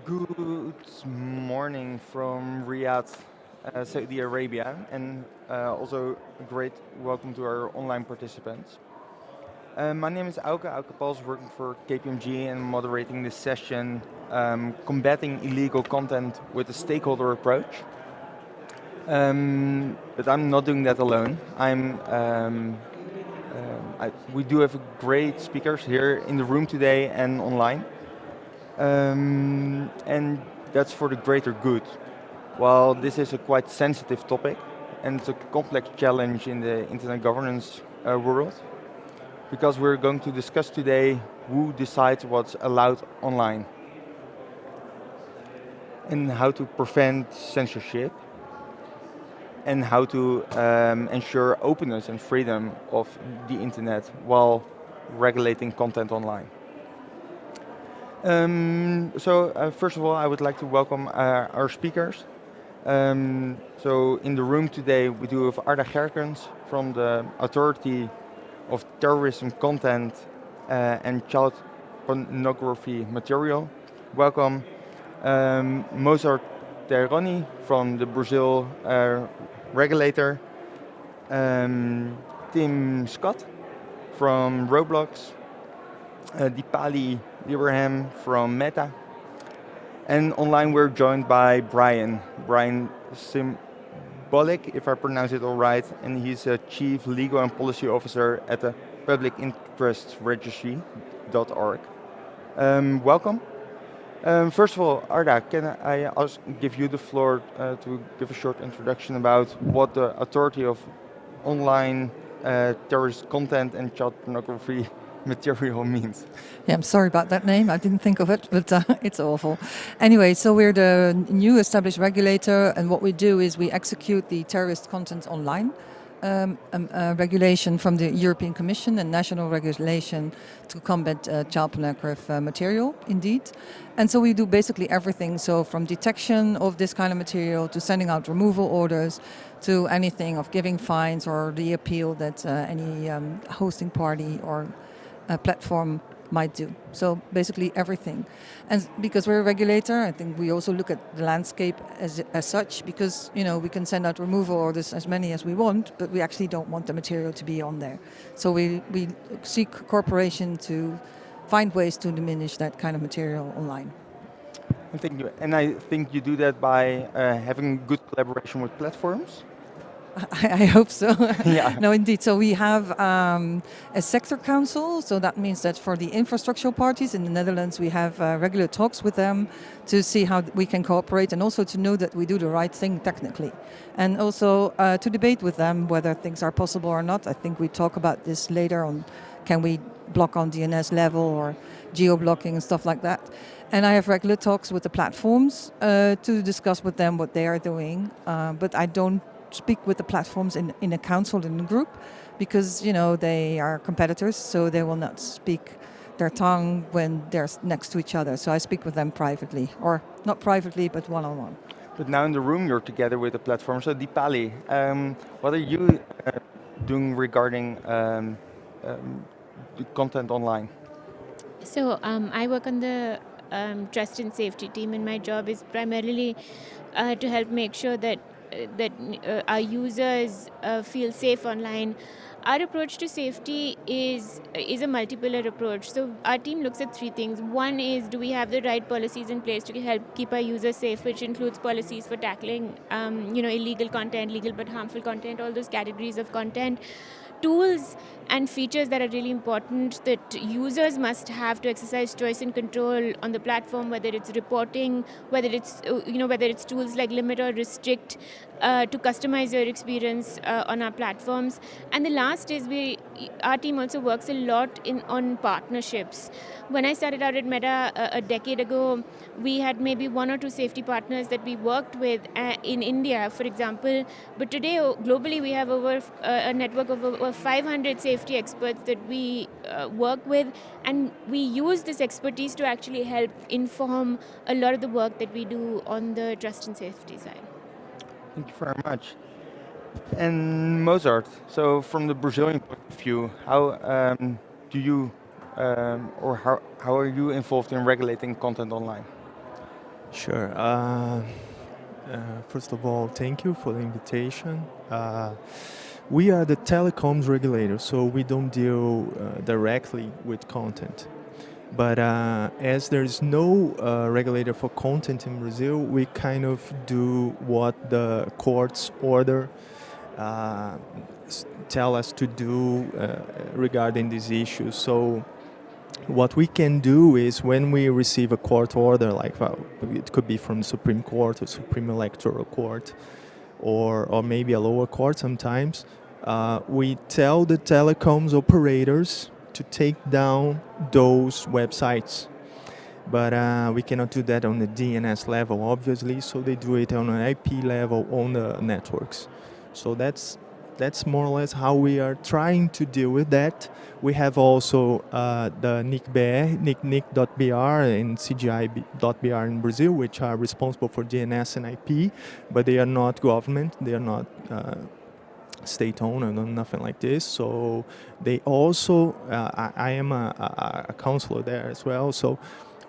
Good morning from Riyadh, Saudi Arabia, and also a great welcome to our online participants. My name is Auke Pals, working for KPMG and moderating this session, combating illegal content with a stakeholder approach. But I'm not doing that alone. We do have great speakers here in the room today and online. And that's for the greater good. While this is a quite sensitive topic, and it's a complex challenge in the internet governance world, because we're going to discuss today who decides what's allowed online, and how to prevent censorship, and how to ensure openness and freedom of the internet while regulating content online. First of all, I would like to welcome our speakers. So in the room today, we do have Arda Gerkens from the Authority of Terrorism Content and Child Pornography Material. Welcome. Mozart Teroni from the Brazil regulator. Tim Scott from Roblox. Deepali Abraham from Meta. And online we're joined by Brian Symbolic, if I pronounce it all right, and he's a Chief Legal and Policy Officer at the Public Interest Registry.org. Welcome. First of all, Arda, can I give you the floor to give a short introduction about what the Authority of Online Terrorist Content and Child Pornography Material means? Yeah, I'm sorry about that name. I didn't think of it, but it's awful. Anyway, so we're the new established regulator, and what we do is we execute the terrorist content online regulation from the European Commission and national regulation to combat child pornography material, indeed. And so we do basically everything, so from detection of this kind of material to sending out removal orders to anything of giving fines or the appeal that any hosting party or platform might do. So basically everything. And because we're a regulator, I think we also look at the landscape as such, because we can send out removal orders as many as we want, but we actually don't want the material to be on there. So we seek cooperation to find ways to diminish that kind of material online. Thank you. And I think you do that by having good collaboration with platforms. I hope so. Yeah. No, indeed. So we have a sector council. So that means that for the infrastructural parties in the Netherlands, we have regular talks with them to see how we can cooperate, and also to know that we do the right thing technically. And also to debate with them whether things are possible or not. I think we talk about this later on. Can we block on DNS level or geo-blocking and stuff like that? And I have regular talks with the platforms to discuss with them what they are doing. But I don't speak with the platforms in a council, in a group, because they are competitors, so they will not speak their tongue when they're next to each other. So I speak with them privately, or not privately, but one-on-one. But now in the room you're together with the platform. So Deepali, what are you doing regarding the content online? So I work on the trust and safety team, and my job is primarily to help make sure that our users feel safe online. Our approach to safety is a multi-pillar approach. So our team looks at three things. One is, do we have the right policies in place to help keep our users safe, which includes policies for tackling illegal content, legal but harmful content, all those categories of content. Tools and features that are really important that users must have to exercise choice and control on the platform, whether it's reporting, whether it's tools like limit or restrict, to customize your experience on our platforms. And the last is our team also works a lot on partnerships. When I started out at Meta a decade ago, we had maybe one or two safety partners that we worked with in India, for example. But today, globally, we have over a network of over 500 safety experts that we work with, and we use this expertise to actually help inform a lot of the work that we do on the trust and safety side. Thank you very much. And Mozart, so from the Brazilian point of view, how do you or how are you involved in regulating content online? Sure. First of all, thank you for the invitation. We are the telecoms regulator, so we don't deal directly with content. But as there is no regulator for content in Brazil, we kind of do what the courts order uh, tell us to do regarding these issues. So what we can do is when we receive a court order, like it could be from the Supreme Court or Supreme Electoral Court, or maybe a lower court sometimes, we tell the telecoms operators to take down those websites. But we cannot do that on the DNS level, obviously, so they do it on an IP level on the networks. So that's more or less how we are trying to deal with that. We have also the NIC.br and CGI.br in Brazil, which are responsible for DNS and IP, but they are not government, they are not state-owned or nothing like this. So they also, I am a counselor there as well, so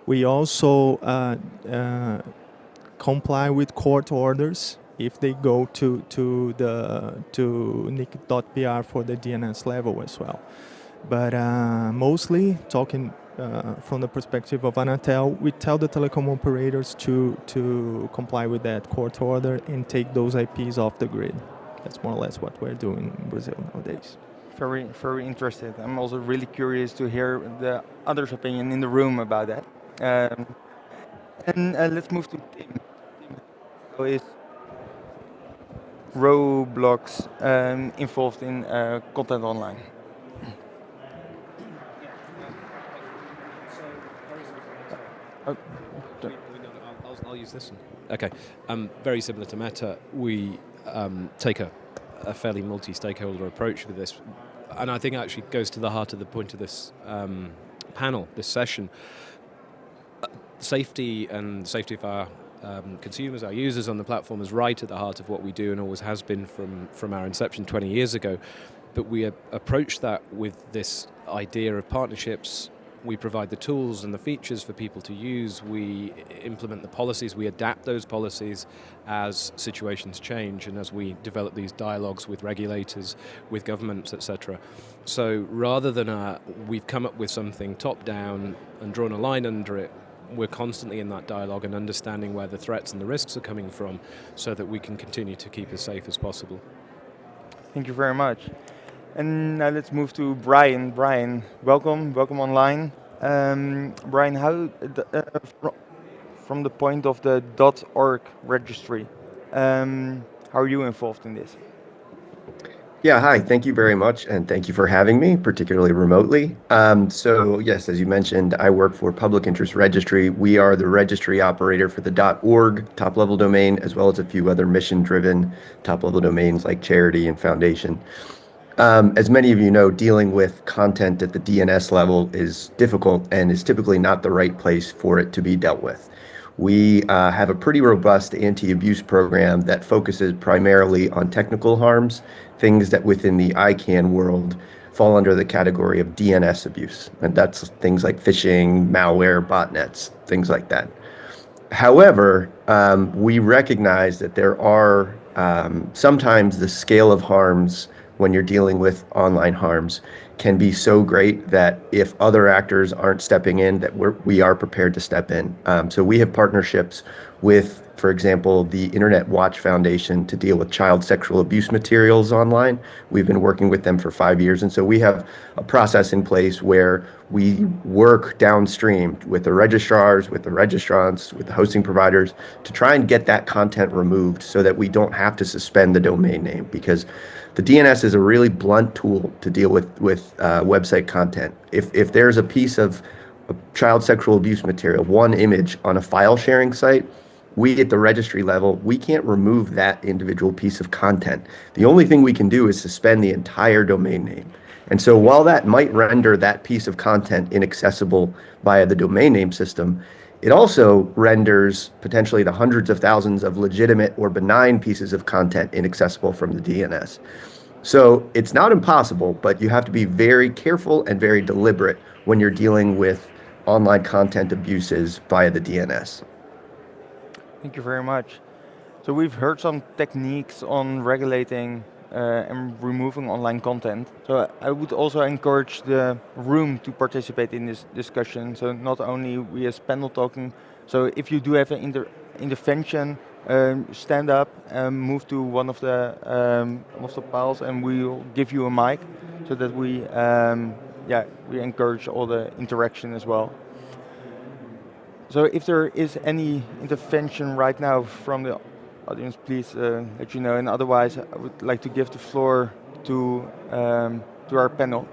we also comply with court orders if they go to NIC.br for the DNS level as well. But mostly talking from the perspective of Anatel, we tell the telecom operators to comply with that court order and take those IPs off the grid. That's more or less what we're doing in Brazil nowadays. Very, very interested. I'm also really curious to hear the others' opinion in the room about that. And let's move to Tim. How is Roblox involved in content online? I'll use this one. Okay. Very similar to Meta, we take a fairly multi-stakeholder approach with this. And I think it actually goes to the heart of the point of this panel, this session. Safety and safety of our consumers, our users on the platform is right at the heart of what we do and always has been from our inception 20 years ago. But we approach that with this idea of partnerships. We provide the tools and the features for people to use. We implement the policies. We adapt those policies as situations change and as we develop these dialogues with regulators, with governments, etc. So rather than we've come up with something top-down and drawn a line under it, we're constantly in that dialogue and understanding where the threats and the risks are coming from so that we can continue to keep as safe as possible. Thank you very much. And now let's move to Brian. Brian, welcome online. Brian, how from the point of the .org registry, how are you involved in this? Yeah, hi. Thank you very much, and thank you for having me, particularly remotely. So yes, as you mentioned, I work for Public Interest Registry. We are the registry operator for the .org top-level domain, as well as a few other mission-driven top-level domains like charity and foundation. As many of you know, dealing with content at the DNS level is difficult and is typically not the right place for it to be dealt with. We have a pretty robust anti-abuse program that focuses primarily on technical harms, things that within the ICANN world fall under the category of DNS abuse. And that's things like phishing, malware, botnets, things like that. However, we recognize that there are sometimes the scale of harms when you're dealing with online harms can be so great that if other actors aren't stepping in, that we are prepared to step in. So we have partnerships with, for example, the Internet Watch Foundation to deal with child sexual abuse materials online. We've been working with them for 5 years. And so we have a process in place where we work downstream with the registrars, with the registrants, with the hosting providers to try and get that content removed so that we don't have to suspend the domain name, because the DNS is a really blunt tool to deal with website content. If there's a piece of child sexual abuse material, one image on a file sharing site, we at the registry level, we can't remove that individual piece of content. The only thing we can do is suspend the entire domain name. And so while that might render that piece of content inaccessible via the domain name system, it also renders potentially the hundreds of thousands of legitimate or benign pieces of content inaccessible from the DNS. So it's not impossible, but you have to be very careful and very deliberate when you're dealing with online content abuses via the DNS. Thank you very much. So we've heard some techniques on regulating and removing online content. So I would also encourage the room to participate in this discussion. So not only we as panel talking. So if you do have an intervention, stand up and move to one of the piles, and we'll give you a mic, so that we encourage all the interaction as well. So if there is any intervention right now from the audience, please let you know. And otherwise, I would like to give the floor to our panel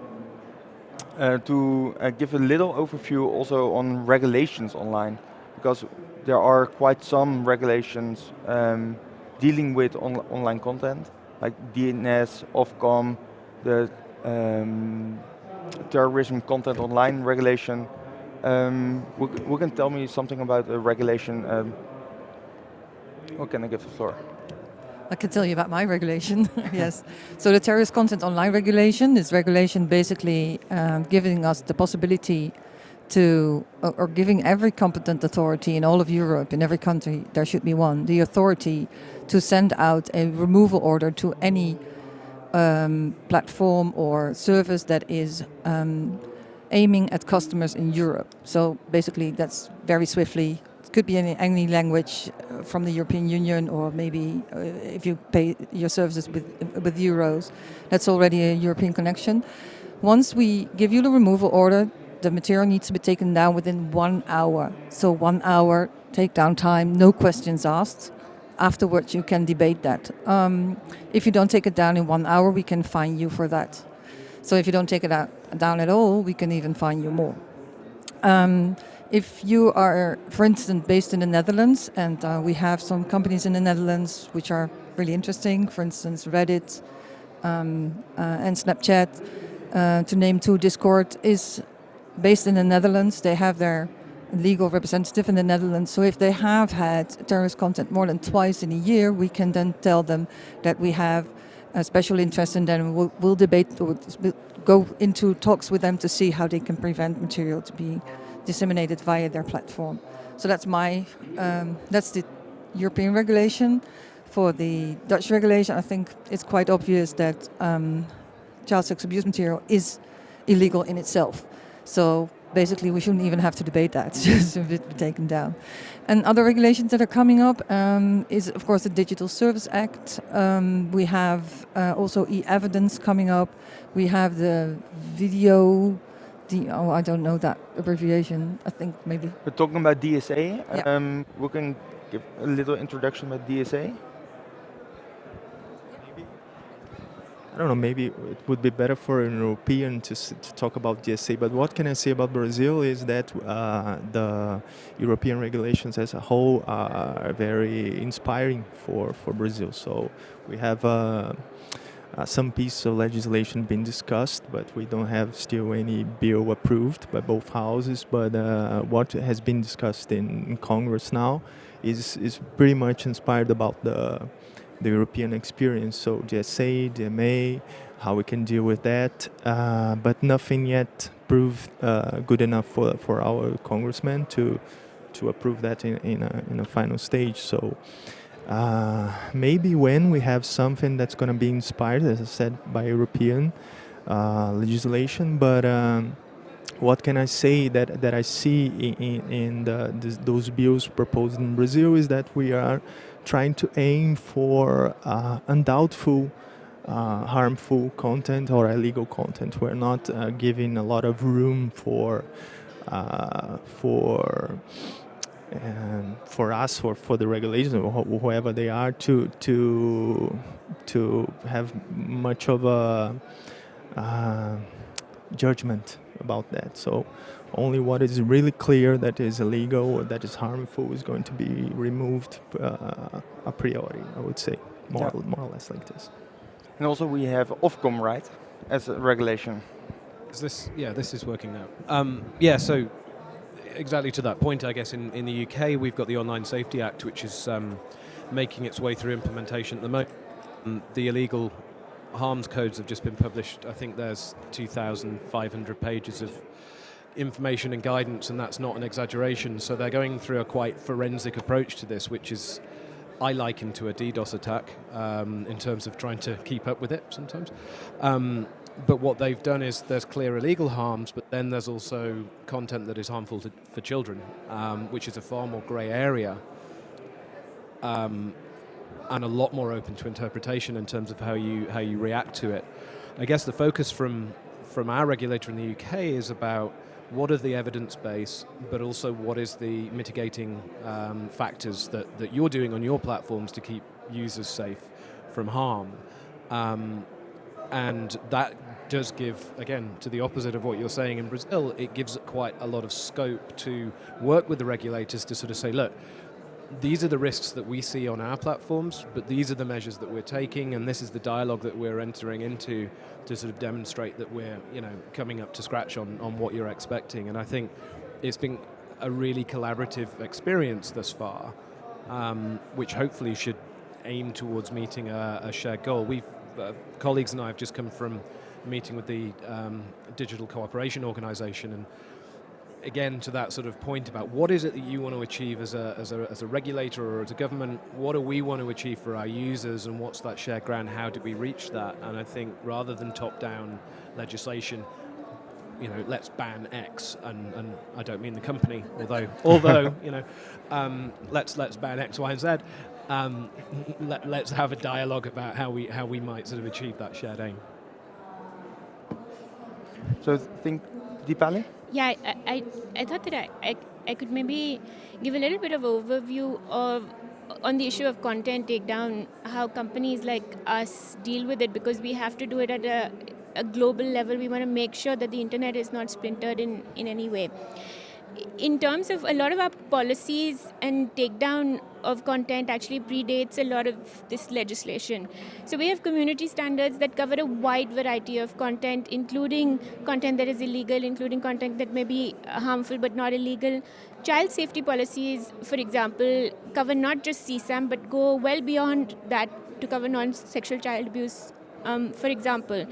to give a little overview also on regulations online, because there are quite some regulations dealing with online content, like DNS, Ofcom, the terrorism content online regulation. Who can tell me something about the regulation? Who can I give the floor? I can tell you about my regulation. Yes. So the terrorist content online regulation is regulation basically giving us the possibility to, or giving every competent authority in all of Europe, in every country, there should be one, the authority to send out a removal order to any platform or service that is aiming at customers in Europe. So basically that's very swiftly. It could be in any language from the European Union, or maybe if you pay your services with euros, that's already a European connection. Once we give you the removal order, the material needs to be taken down within 1 hour. So 1 hour takedown time, no questions asked. Afterwards, you can debate that. If you don't take it down in 1 hour, we can fine you for that. So if you don't take it down at all, we can even fine you more. If you are, for instance, based in the Netherlands, and we have some companies in the Netherlands which are really interesting, for instance, Reddit and Snapchat, to name two. Discord is based in the Netherlands. They have their legal representative in the Netherlands. So if they have had terrorist content more than twice in a year, we can then tell them that we have a special interest in them. We'll debate, or we'll go into talks with them to see how they can prevent material to be disseminated via their platform. So that's that's the European regulation. For the Dutch regulation, I think it's quite obvious that child sex abuse material is illegal in itself. So basically, we shouldn't even have to debate that. It's just a bit taken down. And other regulations that are coming up is, of course, the Digital Service Act. We have also e-evidence coming up. We have the video. I don't know that abbreviation. I think maybe. We're talking about DSA. Yeah. We can give a little introduction about DSA. I don't know, maybe it would be better for an European to talk about DSA, but what can I say about Brazil is that the European regulations as a whole are very inspiring for Brazil. So we have some piece of legislation being discussed, but we don't have still any bill approved by both houses. But what has been discussed in Congress now is pretty much inspired about the European experience. So DSA, DMA, how we can deal with that, but nothing yet proved good enough for our congressmen to approve that in a final stage. So maybe when we have something that's going to be inspired, as I said, by European legislation, but what can I say that I see in those bills proposed in Brazil is that we are trying to aim for undoubtful harmful content or illegal content. We're not giving a lot of room for us or for the regulators or whoever they are to have much of a judgment about that. So only what is really clear that is illegal or that is harmful is going to be removed a priori, I would say, more or less like this. And also we have Ofcom, right, as a regulation. This is working now. So exactly to that point, I guess in the UK we've got the Online Safety Act, which is making its way through implementation at the moment. The illegal harms codes have just been published. I think there's 2,500 pages of information and guidance, and that's not an exaggeration. So they're going through a quite forensic approach to this, which is I liken to a DDoS attack in terms of trying to keep up with it sometimes. But what they've done is there's clear illegal harms, but then there's also content that is harmful for children, which is a far more grey area and a lot more open to interpretation in terms of how you react to it. I guess the focus from our regulator in the UK is about what are the evidence base, but also what is the mitigating factors that you're doing on your platforms to keep users safe from harm. And that does give, again, to the opposite of what you're saying in Brazil, it gives quite a lot of scope to work with the regulators to sort of say, look, these are the risks that we see on our platforms, but these are the measures that we're taking, and this is the dialogue that we're entering into to sort of demonstrate that we're, coming up to scratch on what you're expecting. And I think it's been a really collaborative experience thus far, which hopefully should aim towards meeting a shared goal. We've colleagues and I have just come from a meeting with the Digital Cooperation Organization, and again, to that sort of point about what is it that you want to achieve as a regulator or as a government, what do we want to achieve for our users, and what's that shared ground, how do we reach that? And I think rather than top-down legislation, let's ban X, and I don't mean the company, although let's ban X, Y, and Z. Let's have a dialogue about how we might sort of achieve that shared aim. So think, Deepali? Yeah, I thought that I could maybe give a little bit of overview on the issue of content takedown, how companies like us deal with it, because we have to do it at a global level. We want to make sure that the internet is not splintered in any way. In terms of a lot of our policies and takedown of content actually predates a lot of this legislation. So we have community standards that cover a wide variety of content, including content that is illegal, including content that may be harmful but not illegal. Child safety policies, for example, cover not just CSAM but go well beyond that to cover non-sexual child abuse, for example.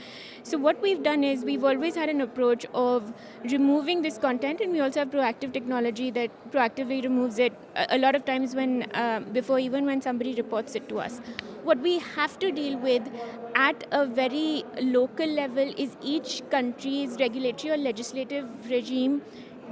So what we've done is we've always had an approach of removing this content, and we also have proactive technology that proactively removes it a lot of times before even when somebody reports it to us. What we have to deal with at a very local level is each country's regulatory or legislative regime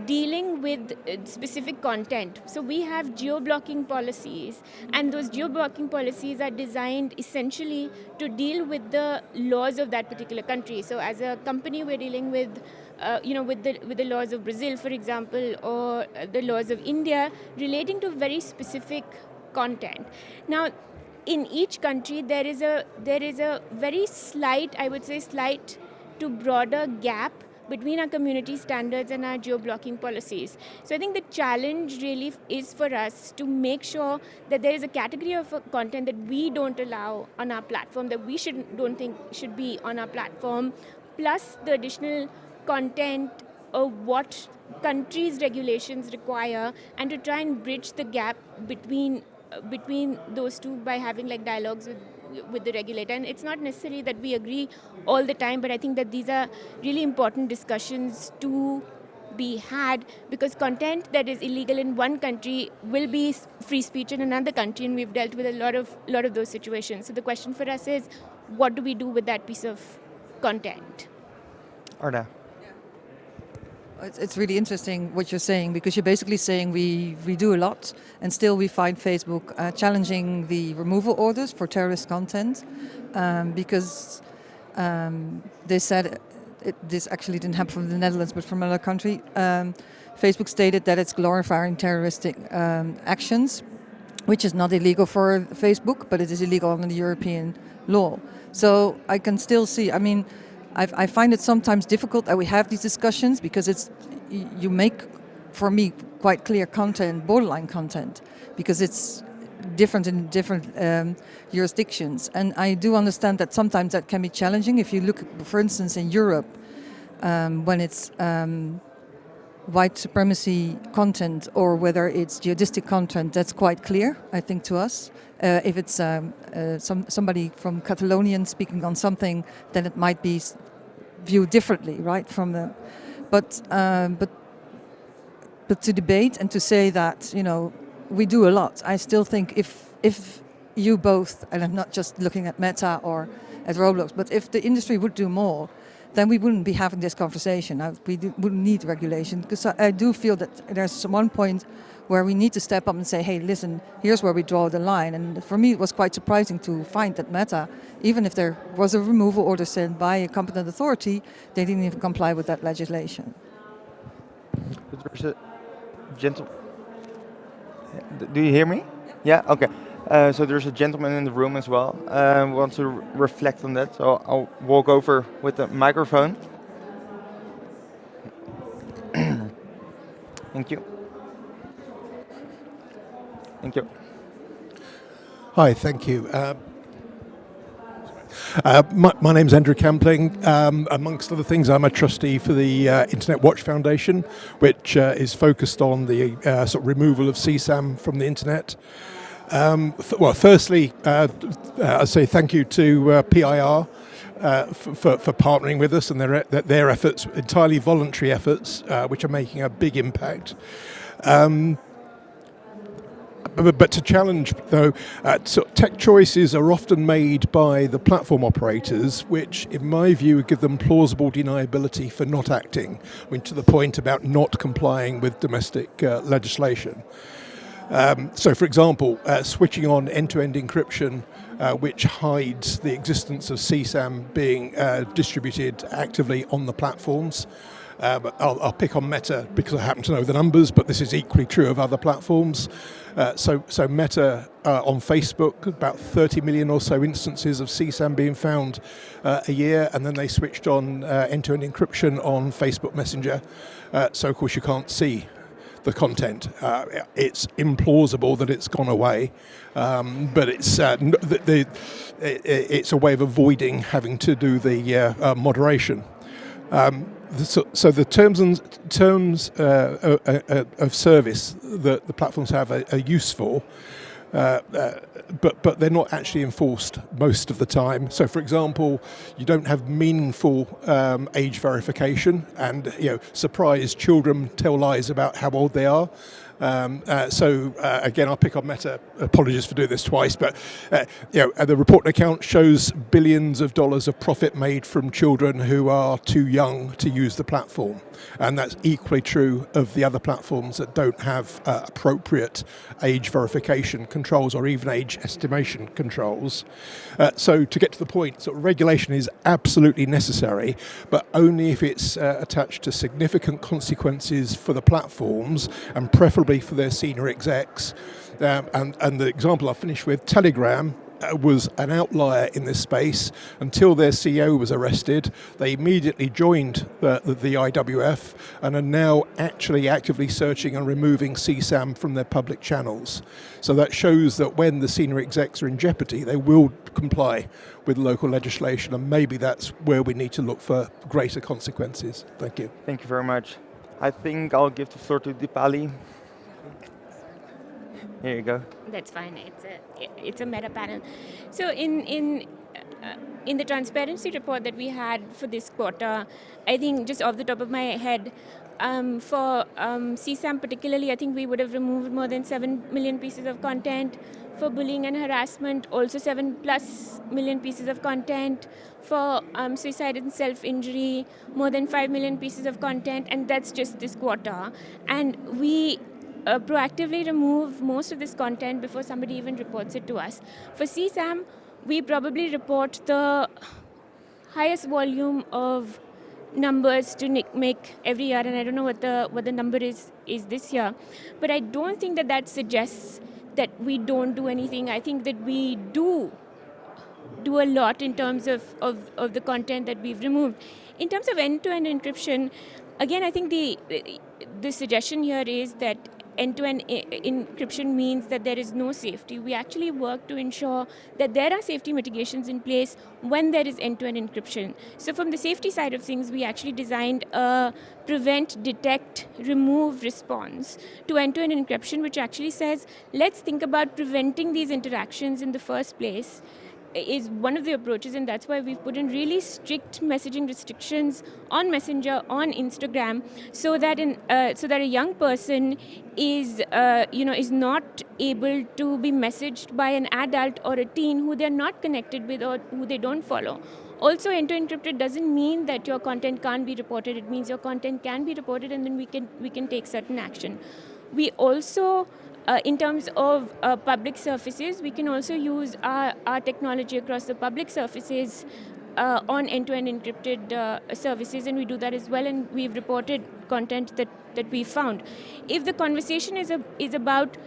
dealing with specific content. So we have geo-blocking policies, and those geo-blocking policies are designed essentially to deal with the laws of that particular country. So as a company, we're dealing with with the laws of Brazil, for example, or the laws of India relating to very specific content. Now, in each country, there is a very slight, I would say, slight to broader gap between our community standards and our geo-blocking policies. So I think the challenge really is for us to make sure that there is a category of content that we don't allow on our platform, that we don't think should be on our platform, plus the additional content of what countries' regulations require, and to try and bridge the gap between those two by having dialogues with the regulator. And it's not necessarily that we agree all the time, but I think that these are really important discussions to be had, because content that is illegal in one country will be free speech in another country, and we've dealt with a lot of those situations. So the question for us is, what do we do with that piece of content? Arda. It's really interesting what you're saying, because you're basically saying we do a lot and still we find Facebook challenging the removal orders for terrorist content because they said, this actually didn't happen from the Netherlands but from another country. Facebook stated that it's glorifying terroristic actions, which is not illegal for Facebook, but it is illegal under the European law. So I can still see, I find it sometimes difficult that we have these discussions, because you make, for me, quite clear content, borderline content, because it's different in different jurisdictions. And I do understand that sometimes that can be challenging. If you look, for instance, in Europe, when it's white supremacy content or whether it's jihadistic content, that's quite clear, I think, to us. If it's somebody from Catalonia speaking on something, then it might be viewed differently, right? But But to debate and to say that, we do a lot, I still think if you both, and I'm not just looking at Meta or at Roblox, but if the industry would do more, then we wouldn't be having this conversation. Wouldn't need regulation, because I do feel that there's one point where we need to step up and say, hey, listen, here's where we draw the line. And for me, it was quite surprising to find that Meta, even if there was a removal order sent by a competent authority, they didn't even comply with that legislation. There's a Do you hear me? Yeah, okay. So there's a gentleman in the room as well. Want to reflect on that, so I'll walk over with the microphone. Thank you. Thank you. Hi, thank you. My name's Andrew Campling. Amongst other things, I'm a trustee for the Internet Watch Foundation, which is focused on the sort of removal of CSAM from the internet. Firstly, I say thank you to PIR for partnering with us and their efforts, entirely voluntary efforts, which are making a big impact. But to challenge, though, tech choices are often made by the platform operators, which, in my view, give them plausible deniability for not acting, to the point about not complying with domestic legislation. So, for example, switching on end-to-end encryption, which hides the existence of CSAM being distributed actively on the platforms. I'll pick on Meta because I happen to know the numbers, but this is equally true of other platforms. So Meta on Facebook, about 30 million or so instances of CSAM being found a year, and then they switched on end-to-end encryption on Facebook Messenger. So of course you can't see the content. It's implausible that it's gone away, but it's a way of avoiding having to do the moderation. So the terms of service that the platforms have are useful, but they're not actually enforced most of the time. So, for example, you don't have meaningful age verification, and surprise, children tell lies about how old they are. Again, I'll pick on Meta. Apologies for doing this twice, but the report account shows billions of dollars of profit made from children who are too young to use the platform, and that's equally true of the other platforms that don't have appropriate age verification controls or even age estimation controls. So, to get to the point, sort of regulation is absolutely necessary, but only if it's attached to significant consequences for the platforms and preferably for their senior execs. And the example I'll finish with, Telegram was an outlier in this space until their CEO was arrested. They immediately joined the IWF and are now actually actively searching and removing CSAM from their public channels. So that shows that when the senior execs are in jeopardy, they will comply with local legislation, and maybe that's where we need to look for greater consequences. Thank you. Thank you very much. I think I'll give the floor to Dipali. Here you go. That's fine. It's a meta panel. So in the transparency report that we had for this quarter, I think just off the top of my head, for CSAM particularly, I think we would have removed more than 7 million pieces of content. For bullying and harassment, also 7+ million pieces of content. For suicide and self-injury, more than 5 million pieces of content, and that's just this quarter. And we proactively remove most of this content before somebody even reports it to us. For CSAM, we probably report the highest volume of numbers to make every year, and I don't know what the number is this year, but I don't think that suggests that we don't do anything. I think that we do a lot in terms of the content that we've removed. In terms of end-to-end encryption, again, I think the suggestion here is that end-to-end encryption means that there is no safety. We actually work to ensure that there are safety mitigations in place when there is end-to-end encryption. So from the safety side of things, we actually designed a prevent, detect, remove response to end-to-end encryption, which actually says, let's think about preventing these interactions in the first place. is one of the approaches, and that's why we've put in really strict messaging restrictions on Messenger, on Instagram, so that a young person is is not able to be messaged by an adult or a teen who they're not connected with or who they don't follow. Also, end-to-end encrypted doesn't mean that your content can't be reported. It means your content can be reported, and then we can take certain action. We also, in terms of public surfaces, we can also use our technology across the public surfaces on end-to-end encrypted services, and we do that as well, and we've reported content that we found. If the conversation is about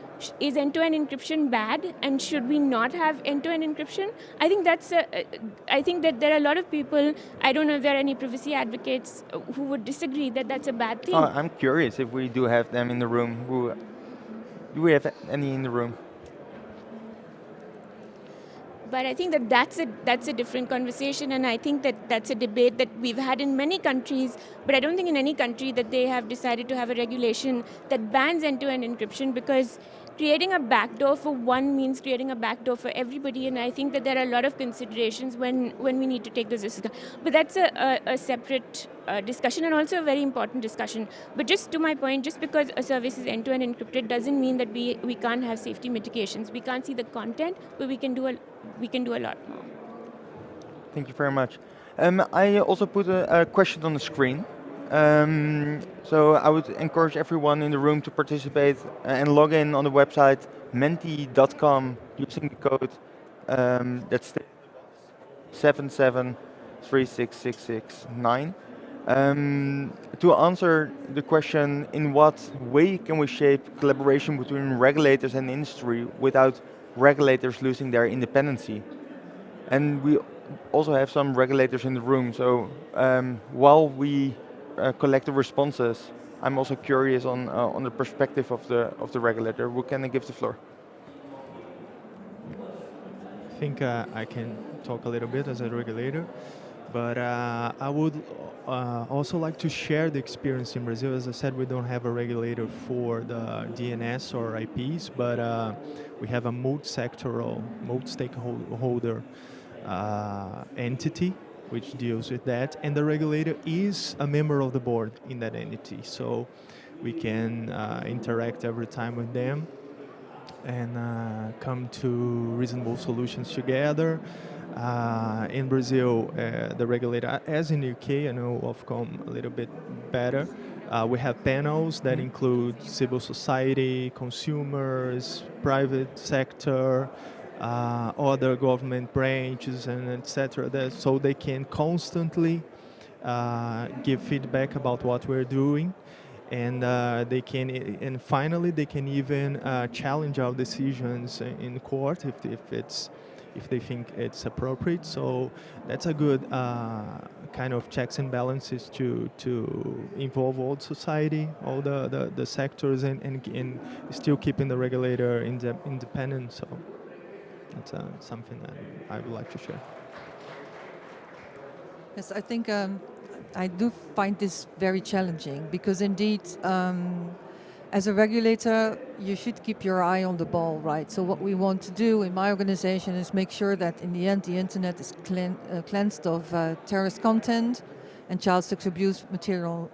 is end-to-end encryption bad and should we not have end-to-end encryption, I think I think that there are a lot of people, I don't know if there are any privacy advocates who would disagree that that's a bad thing. I'm curious if we do have them in the room. Do we have any in the room? But I think that that's a different conversation, and I think that that's a debate that we've had in many countries, but I don't think in any country that they have decided to have a regulation that bans end-to-end encryption, because creating a backdoor for one means creating a backdoor for everybody, and I think that there are a lot of considerations when we need to take those decisions. But that's a separate discussion, and also a very important discussion. But just to my point, just because a service is end-to-end encrypted doesn't mean that we can't have safety mitigations. We can't see the content, but we can do a lot more. Thank you very much. I also put a question on the screen. So I would encourage everyone in the room to participate and log in on the website menti.com using the code that's 7736669. To answer the question, in what way can we shape collaboration between regulators and industry without regulators losing their independency? And we also have some regulators in the room, so while we collect the responses, I'm also curious on the perspective of the regulator. Who can I give the floor? I think I can talk a little bit as a regulator, but I would also like to share the experience in Brazil. As I said, we don't have a regulator for the DNS or IPs, but we have a multi-sectoral, multi-stakeholder entity which deals with that, and the regulator is a member of the board in that entity, so we can interact every time with them and come to reasonable solutions together. In Brazil, the regulator, as in the UK, I know Ofcom a little bit better, we have panels that include civil society, consumers, private sector, other government branches, and etc. So they can constantly give feedback about what we're doing, and finally they can even challenge our decisions in court if they think it's appropriate. So that's a good kind of checks and balances to involve all society, all the sectors, and still keeping the regulator independent. So that's something that I would like to share. Yes, I think I do find this very challenging because indeed, as a regulator, you should keep your eye on the ball, right? So what we want to do in my organization is make sure that in the end the internet is cleansed of terrorist content and child sex abuse material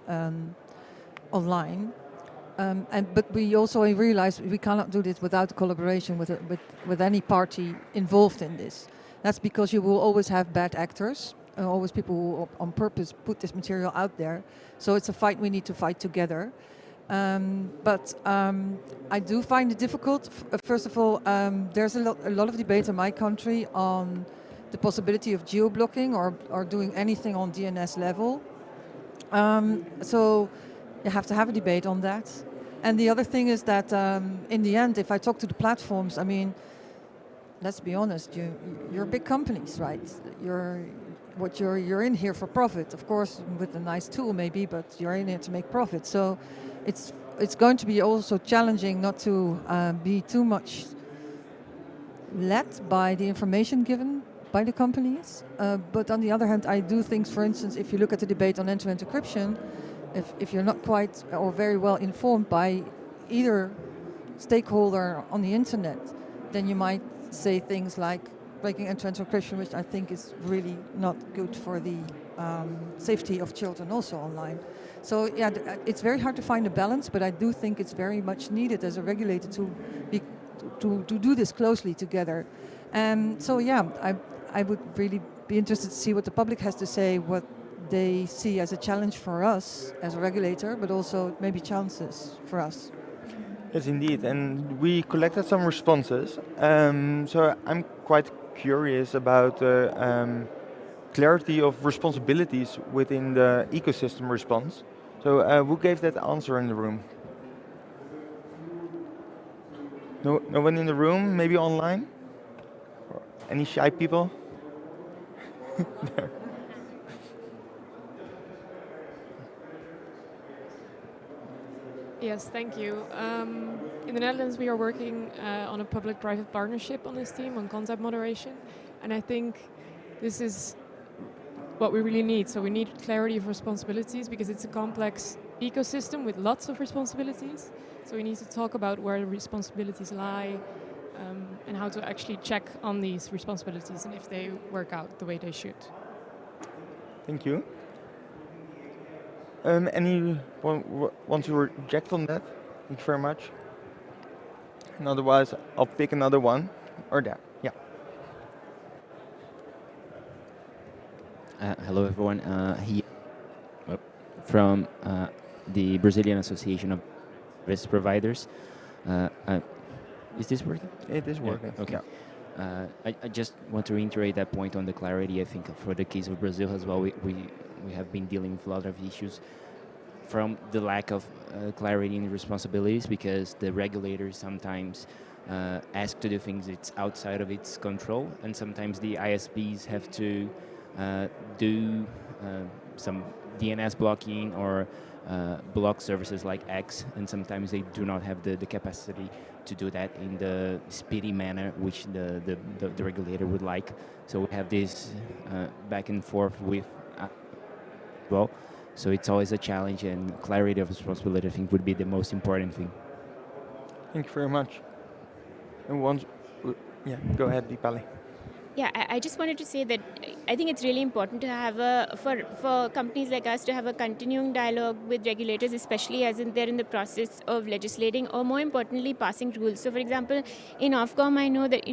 online. But we also realize we cannot do this without collaboration with any party involved in this. That's because you will always have bad actors, always people who on purpose put this material out there. So it's a fight we need to fight together. But I do find it difficult. First of all, there's a lot of debate in my country on the possibility of geo-blocking or doing anything on DNS level. So you have to have a debate on that. And the other thing is that in the end, if I talk to the platforms, I mean, let's be honest, you're big companies, right? You're in here for profit, of course, with a nice tool maybe, but you're in here to make profit. So it's going to be also challenging not to be too much led by the information given by the companies. But on the other hand, I do think, for instance, if you look at the debate on end-to-end encryption, if you're not quite or very well informed by either stakeholder on the internet, then you might say things like, breaking and transfer encryption, which I think is really not good for the safety of children also online. So yeah, it's very hard to find a balance, but I do think it's very much needed as a regulator to do this closely together. And so yeah, I would really be interested to see what the public has to say, what they see as a challenge for us as a regulator, but also maybe chances for us. Yes, indeed. And we collected some responses. So I'm quite curious about the clarity of responsibilities within the ecosystem response. So who gave that answer in the room? No one in the room? Maybe online? Or any shy people? Yes, thank you. In the Netherlands, we are working on a public-private partnership on this theme on content moderation, and I think this is what we really need. So we need clarity of responsibilities because it's a complex ecosystem with lots of responsibilities. So we need to talk about where the responsibilities lie and how to actually check on these responsibilities and if they work out the way they should. Thank you. Anyone want to reject on that? Thank you very much. And otherwise, I'll pick another one. Or that, yeah. Hello, everyone. He from the Brazilian Association of Service Providers. Is this working? It is working. Yeah, okay. Yeah. I just want to reiterate that point on the clarity. I think for the case of Brazil as well, we have been dealing with a lot of issues from the lack of clarity and responsibilities because the regulators sometimes ask to do things it's outside of its control, and sometimes the ISPs have to do some DNS blocking or block services like X, and sometimes they do not have the capacity to do that in the speedy manner which the regulator would like. So we have this back and forth with well. So it's always a challenge, and clarity of responsibility I think would be the most important thing. Thank you very much. And yeah, go ahead, Deepali. Yeah, I just wanted to say that I think it's really important to have for companies like us to have a continuing dialogue with regulators, especially as they're in the process of legislating or more importantly passing rules. So for example, in Ofcom, I know that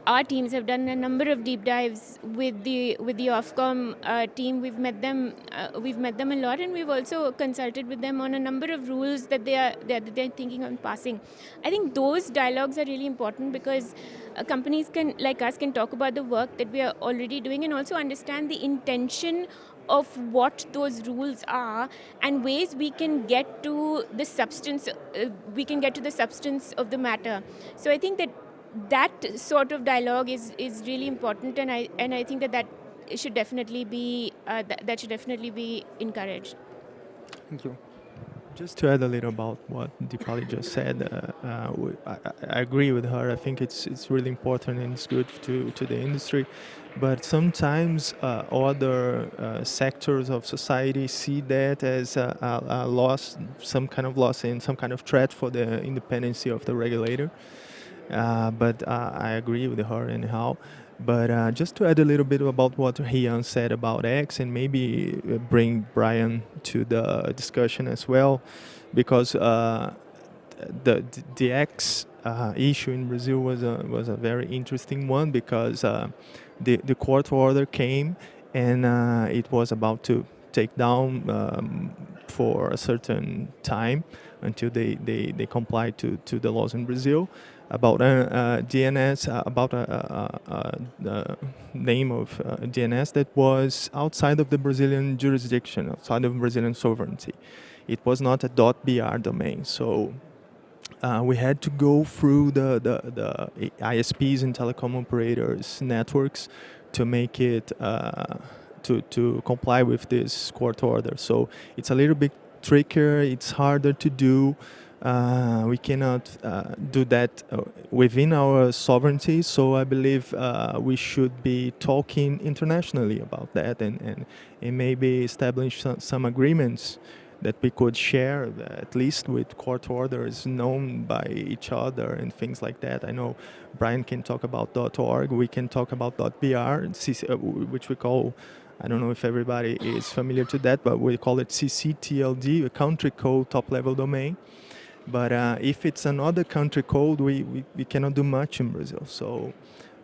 our teams have done a number of deep dives with the Ofcom team. We've met them a lot, and we've also consulted with them on a number of rules that they're thinking on passing. I think those dialogues are really important because companies like us can talk about the work that we are already doing and also understand the intention of what those rules are and ways we can get to the substance. Of the matter. So I think that sort of dialogue is really important, and I think that should definitely be encouraged. Thank you. Just to add a little about what Deepali just said, I agree with her. I think it's really important and it's good to the industry. But sometimes other sectors of society see that as a loss, some kind of loss and some kind of threat for the independency of the regulator. But I agree with her anyhow. But just to add a little bit about what Rian said about X and maybe bring Brian to the discussion as well, because the X issue in Brazil was a very interesting one because the court order came and it was about to take down for a certain time until they complied to the laws in Brazil about DNS, about the name of DNS that was outside of the Brazilian jurisdiction, outside of Brazilian sovereignty. It was not a .br domain, so we had to go through the ISPs and telecom operators networks to make it to comply with this court order. So it's a little bit trickier. It's harder to do. We cannot do that within our sovereignty, so I believe we should be talking internationally about that and maybe establish some agreements that we could share, at least with court orders known by each other and things like that. I know Brian can talk about .org, we can talk about .br, which we call, I don't know if everybody is familiar to that, but we call it CCTLD, a country code top-level domain. But if it's another country code, we cannot do much in Brazil. So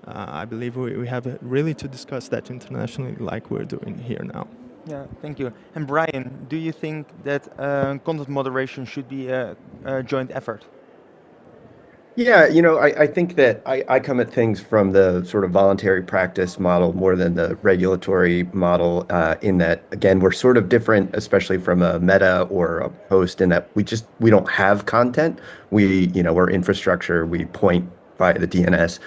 I believe we have really to discuss that internationally like we're doing here now. Yeah, thank you. And Brian, do you think that content moderation should be a joint effort? Yeah, I think that I come at things from the sort of voluntary practice model more than the regulatory model, in that, again, we're sort of different, especially from a Meta or a Post, in that we don't have content. We're infrastructure, we point via the DNS.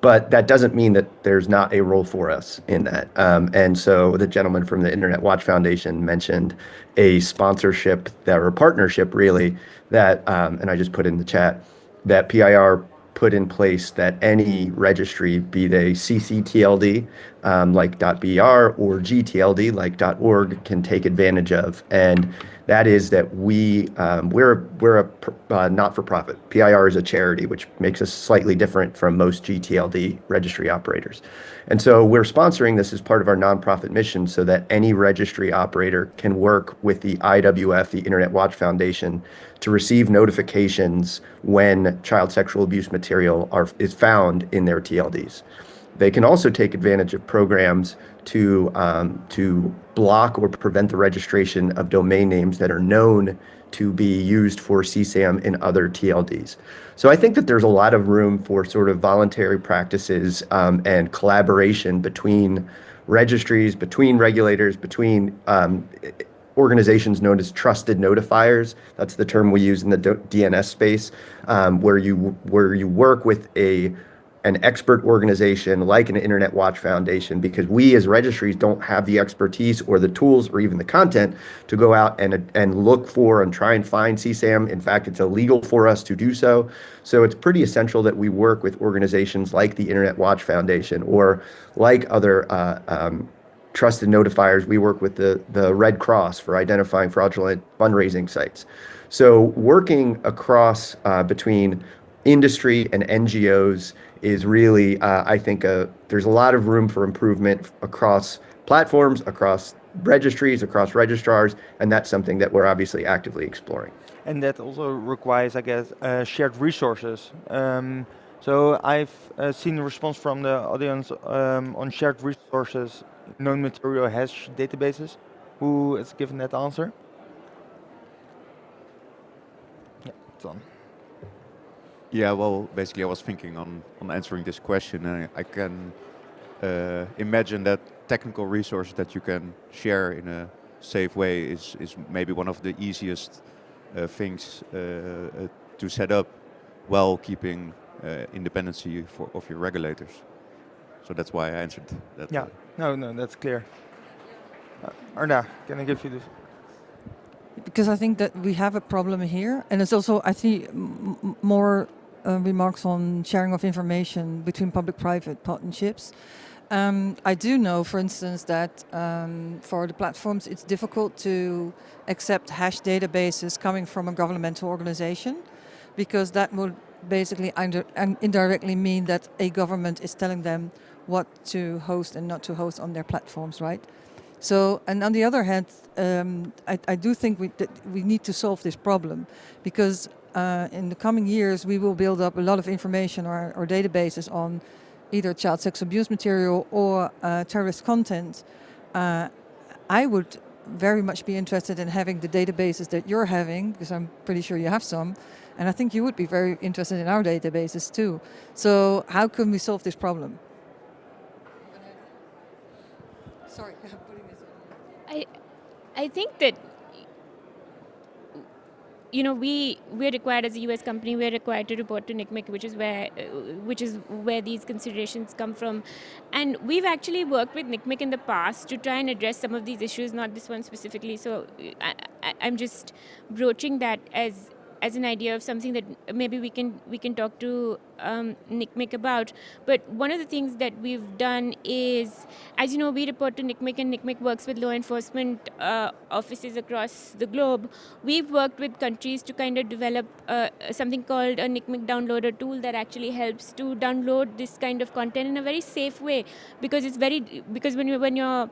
But that doesn't mean that there's not a role for us in that. And so the gentleman from the Internet Watch Foundation mentioned a sponsorship or partnership, really, that, and I just put in the chat, that PIR put in place that any registry, be they CCTLD like .br or GTLD like .org, can take advantage of. And that is that we're a not-for-profit. PIR is a charity, which makes us slightly different from most GTLD registry operators. And so we're sponsoring this as part of our nonprofit mission so that any registry operator can work with the IWF, the Internet Watch Foundation, to receive notifications when child sexual abuse material is found in their TLDs. They can also take advantage of programs to block or prevent the registration of domain names that are known to be used for CSAM in other TLDs. So I think that there's a lot of room for sort of voluntary practices and collaboration between registries, between regulators, between organizations known as trusted notifiers. That's the term we use in the DNS space, where you work with an expert organization like an Internet Watch Foundation, because we as registries don't have the expertise or the tools or even the content to go out and look for and try and find CSAM. In fact, it's illegal for us to do so. So it's pretty essential that we work with organizations like the Internet Watch Foundation or like other trusted notifiers. We work with the Red Cross for identifying fraudulent fundraising sites. So working across between industry and NGOs is really, I think, there's a lot of room for improvement across platforms, across registries, across registrars, and that's something that we're obviously actively exploring. And that also requires, I guess, shared resources. So I've seen a response from the audience on shared resources, known material hash databases. Who has given that answer? Yeah, it's on. Yeah, well, basically I was thinking on answering this question, and I can imagine that technical resources that you can share in a safe way is maybe one of the easiest things to set up while keeping independency of your regulators. So that's why I answered that. Yeah, no, that's clear. Arna, can I give you this? Because I think that we have a problem here, and it's also, I see more remarks on sharing of information between public-private partnerships. I do know, for instance, that for the platforms, it's difficult to accept hash databases coming from a governmental organization, because that would basically indirectly mean that a government is telling them what to host and not to host on their platforms, right? So, and on the other hand, I do think that we need to solve this problem, because in the coming years we will build up a lot of information or databases on either child sex abuse material or terrorist content. I would very much be interested in having the databases that you're having, because I'm pretty sure you have some, and I think you would be very interested in our databases too. So how can we solve this problem? Sorry, I'm putting this on. I think that we're required as a US company, we're required to report to NCMEC, which is where these considerations come from. And we've actually worked with NCMEC in the past to try and address some of these issues, not this one specifically. So I'm just broaching that as an idea of something that maybe we can talk to NCMEC about. But one of the things that we've done is, as you know, we report to NCMEC, and NCMEC works with law enforcement offices across the globe. We've worked with countries to kind of develop something called a NCMEC downloader tool that actually helps to download this kind of content in a very safe way, because when you're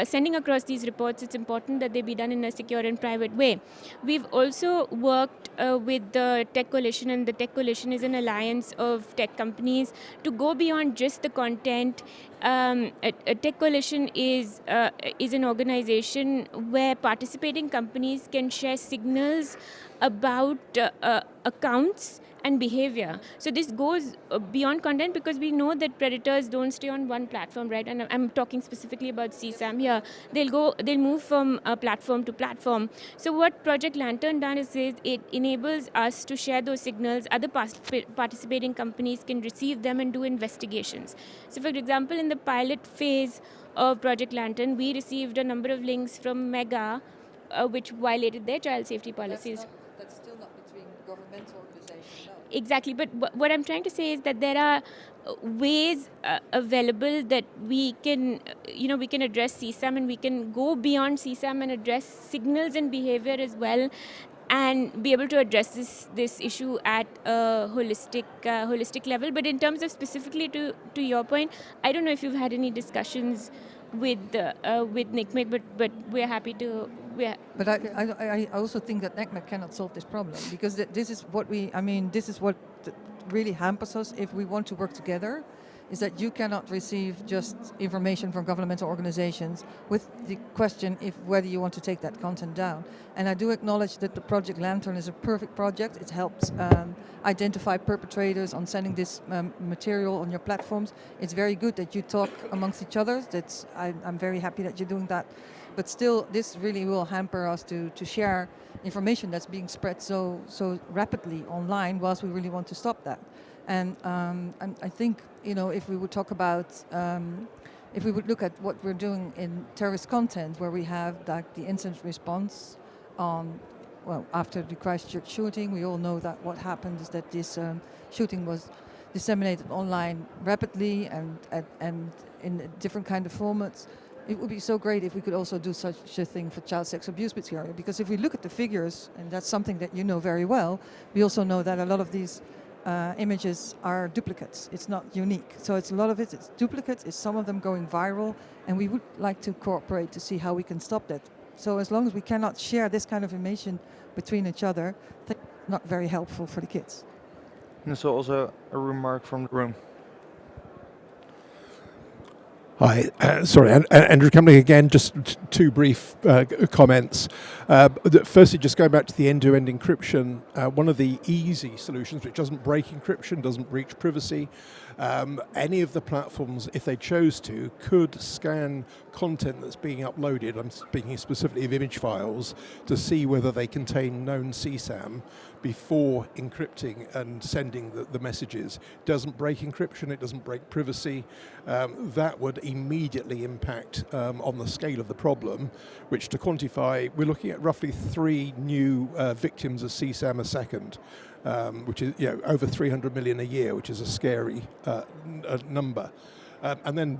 sending across these reports, it's important that they be done in a secure and private way. We've also worked with the Tech Coalition, and the Tech Coalition is an alliance of tech companies to go beyond just the content. A Tech Coalition is an organization where participating companies can share signals about accounts and behavior. So this goes beyond content, because we know that predators don't stay on one platform, right? And I'm talking specifically about CSAM here. They'll move from platform to platform. So what Project Lantern does is it enables us to share those signals. Other participating companies can receive them and do investigations. So for example, in the pilot phase of Project Lantern, we received a number of links from Mega, which violated their child safety policies. That's still not between governmental organizations. No. Exactly, but what I'm trying to say is that there are ways available that we can address CSAM, and we can go beyond CSAM and address signals and behavior as well, and be able to address this issue at a holistic level. But in terms of specifically to your point, I don't know if you've had any discussions with NCMEC, but we're happy to. But I also think that NCMEC cannot solve this problem, because this is what really hampers us if we want to work together, is that you cannot receive just information from governmental organizations with the question whether you want to take that content down. And I do acknowledge that the Project Lantern is a perfect project. It helps identify perpetrators on sending this material on your platforms. It's very good that you talk amongst each other. I'm very happy that you're doing that. But still, this really will hamper us to share information that's being spread so rapidly online, whilst we really want to stop that. And I think, if we would talk about, if we would look at what we're doing in terrorist content, where we have like the incident response after the Christchurch shooting, we all know that what happened is that this shooting was disseminated online rapidly and in different kind of formats. It would be so great if we could also do such a thing for child sex abuse material, because if we look at the figures, and that's something that you know very well, we also know that a lot of these images are duplicates. It's not unique. So it's a lot of it's duplicates, it's some of them going viral, and we would like to cooperate to see how we can stop that. So as long as we cannot share this kind of information between each other, that's not very helpful for the kids. And so also a remark from the room. Hi, sorry, Andrew Cumley again. Just two brief comments. Firstly, just going back to the end-to-end encryption, one of the easy solutions, which doesn't break encryption, doesn't breach privacy, any of the platforms, if they chose to, could scan content that's being uploaded, I'm speaking specifically of image files, to see whether they contain known CSAM before encrypting and sending the messages. It doesn't break encryption, it doesn't break privacy. That would immediately impact on the scale of the problem, which, to quantify, we're looking at roughly 3 new victims of CSAM a second, which is over 300 million a year, which is a scary number. And then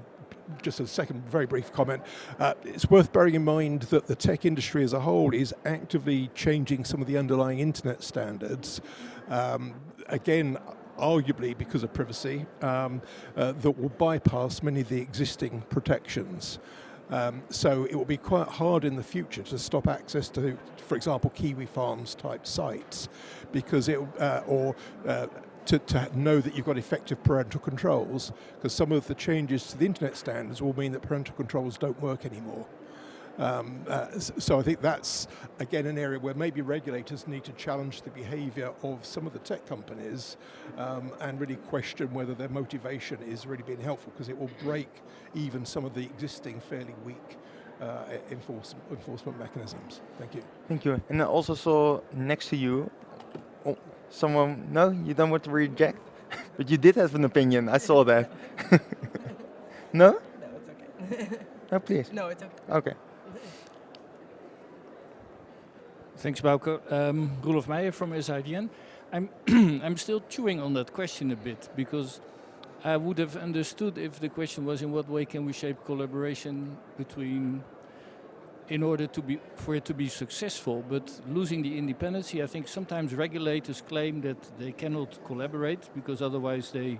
just a second very brief comment. It's worth bearing in mind that the tech industry as a whole is actively changing some of the underlying internet standards. Again, arguably because of privacy, that will bypass many of the existing protections. So it will be quite hard in the future to stop access to, for example, Kiwi Farms type sites, because to know that you've got effective parental controls, because some of the changes to the internet standards will mean that parental controls don't work anymore. So I think that's, again, an area where maybe regulators need to challenge the behavior of some of the tech companies and really question whether their motivation is really being helpful, because it will break even some of the existing fairly weak enforcement mechanisms. Thank you. Thank you. And I also saw next to you, someone, no, you don't want to reject, but you did have an opinion. I saw that. No? No, it's okay. No, please. No, it's okay. Okay. Thanks, Bauke. Roelof Meijer from SIDN. I'm I'm still chewing on that question a bit because I would have understood if the question was in what way can we shape collaboration between in order to be for it to be successful. But losing the independency, I think sometimes regulators claim that they cannot collaborate because otherwise they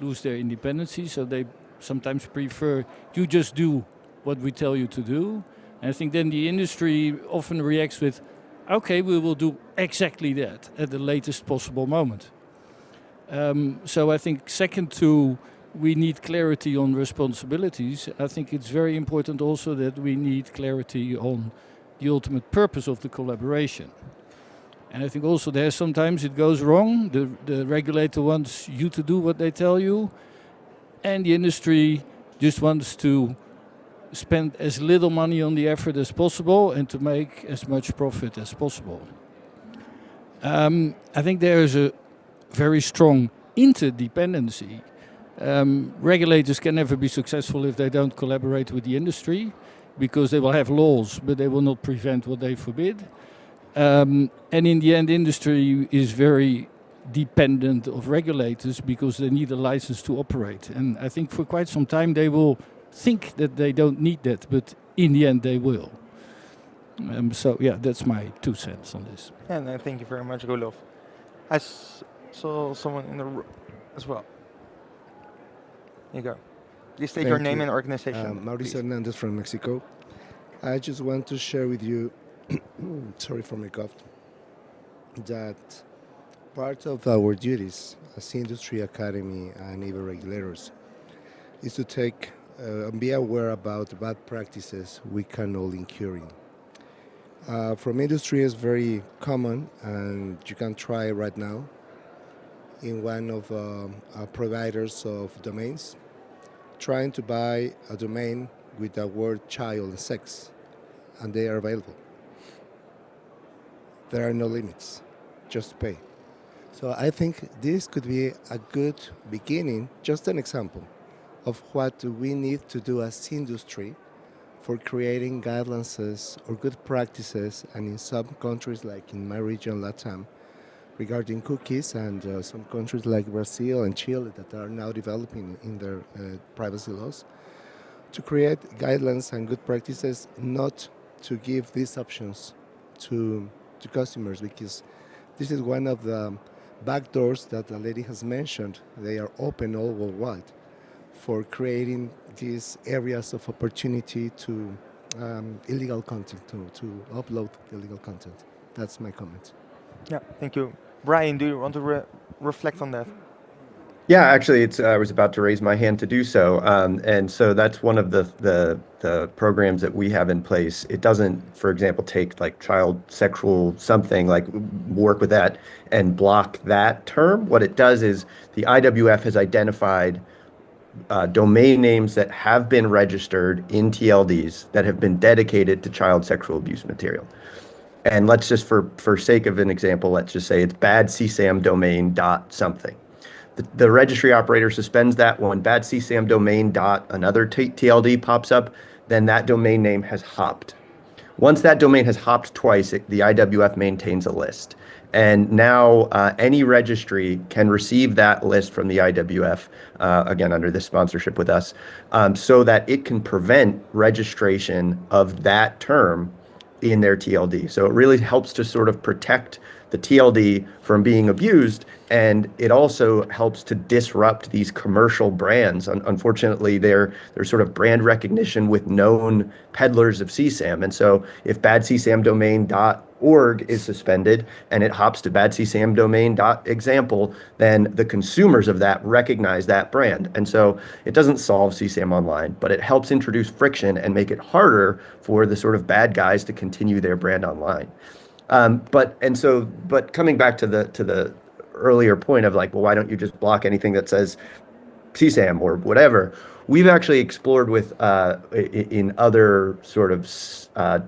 lose their independency. So they sometimes prefer you just do what we tell you to do. And I think then the industry often reacts with, okay, we will do exactly that at the latest possible moment. So I think second to we need clarity on responsibilities. I think it's very important also that we need clarity on the ultimate purpose of the collaboration. And I think also there sometimes it goes wrong. The regulator wants you to do what they tell you, and the industry just wants to spend as little money on the effort as possible and to make as much profit as possible. I think there is a very strong interdependency. Regulators can never be successful if they don't collaborate with the industry because they will have laws, but they will not prevent what they forbid. And in the end, industry is very dependent of regulators because they need a license to operate. And I think for quite some time they will think that they don't need that, but in the end they will. So yeah, that's my 2 cents on this. And thank you very much, Rolof. I saw someone in the room as well. Here you go. Please state your Thank name you. and organization. Mauricio please. Hernandez from Mexico. I just want to share with you, sorry for my cough, that part of our duties as industry academy and even regulators is to take and be aware about bad practices we can all incur in. From industry is very common, and you can try right now in one of our providers of domains, trying to buy a domain with the word child and sex, and they are available. There are no limits, just pay. So I think this could be a good beginning, just an example of what we need to do as industry for creating guidelines or good practices, and in some countries like in my region, LATAM, regarding cookies, and some countries like Brazil and Chile that are now developing in their privacy laws, to create guidelines and good practices, not to give these options to customers, because this is one of the back doors that the lady has mentioned. They are open all worldwide for creating these areas of opportunity to illegal content, to upload illegal content. That's my comment. Yeah, thank you. Brian, do you want to reflect on that? Yeah, actually, I was about to raise my hand to do so, and so that's one of the programs that we have in place. It doesn't, for example, take like child sexual something, like work with that and block that term. What it does is the IWF has identified domain names that have been registered in TLDs that have been dedicated to child sexual abuse material. And let's just, for sake of an example, let's just say it's badcsamdomain dot something. The registry operator suspends that when badcsamdomain dot another TLD pops up, then that domain name has hopped. Once that domain has hopped twice, the IWF maintains a list. And now any registry can receive that list from the IWF, again, under this sponsorship with us, so that it can prevent registration of that term in their TLD. So it really helps to sort of protect the TLD from being abused, and it also helps to disrupt these commercial brands. Unfortunately, they're sort of brand recognition with known peddlers of CSAM. And so if badcsamdomain.org is suspended and it hops to badcsamdomain.example, then the consumers of that recognize that brand. And so it doesn't solve CSAM online, but it helps introduce friction and make it harder for the sort of bad guys to continue their brand online. But coming back to the earlier point of like, well, why don't you just block anything that says CSAM or whatever? We've actually explored with in other sort of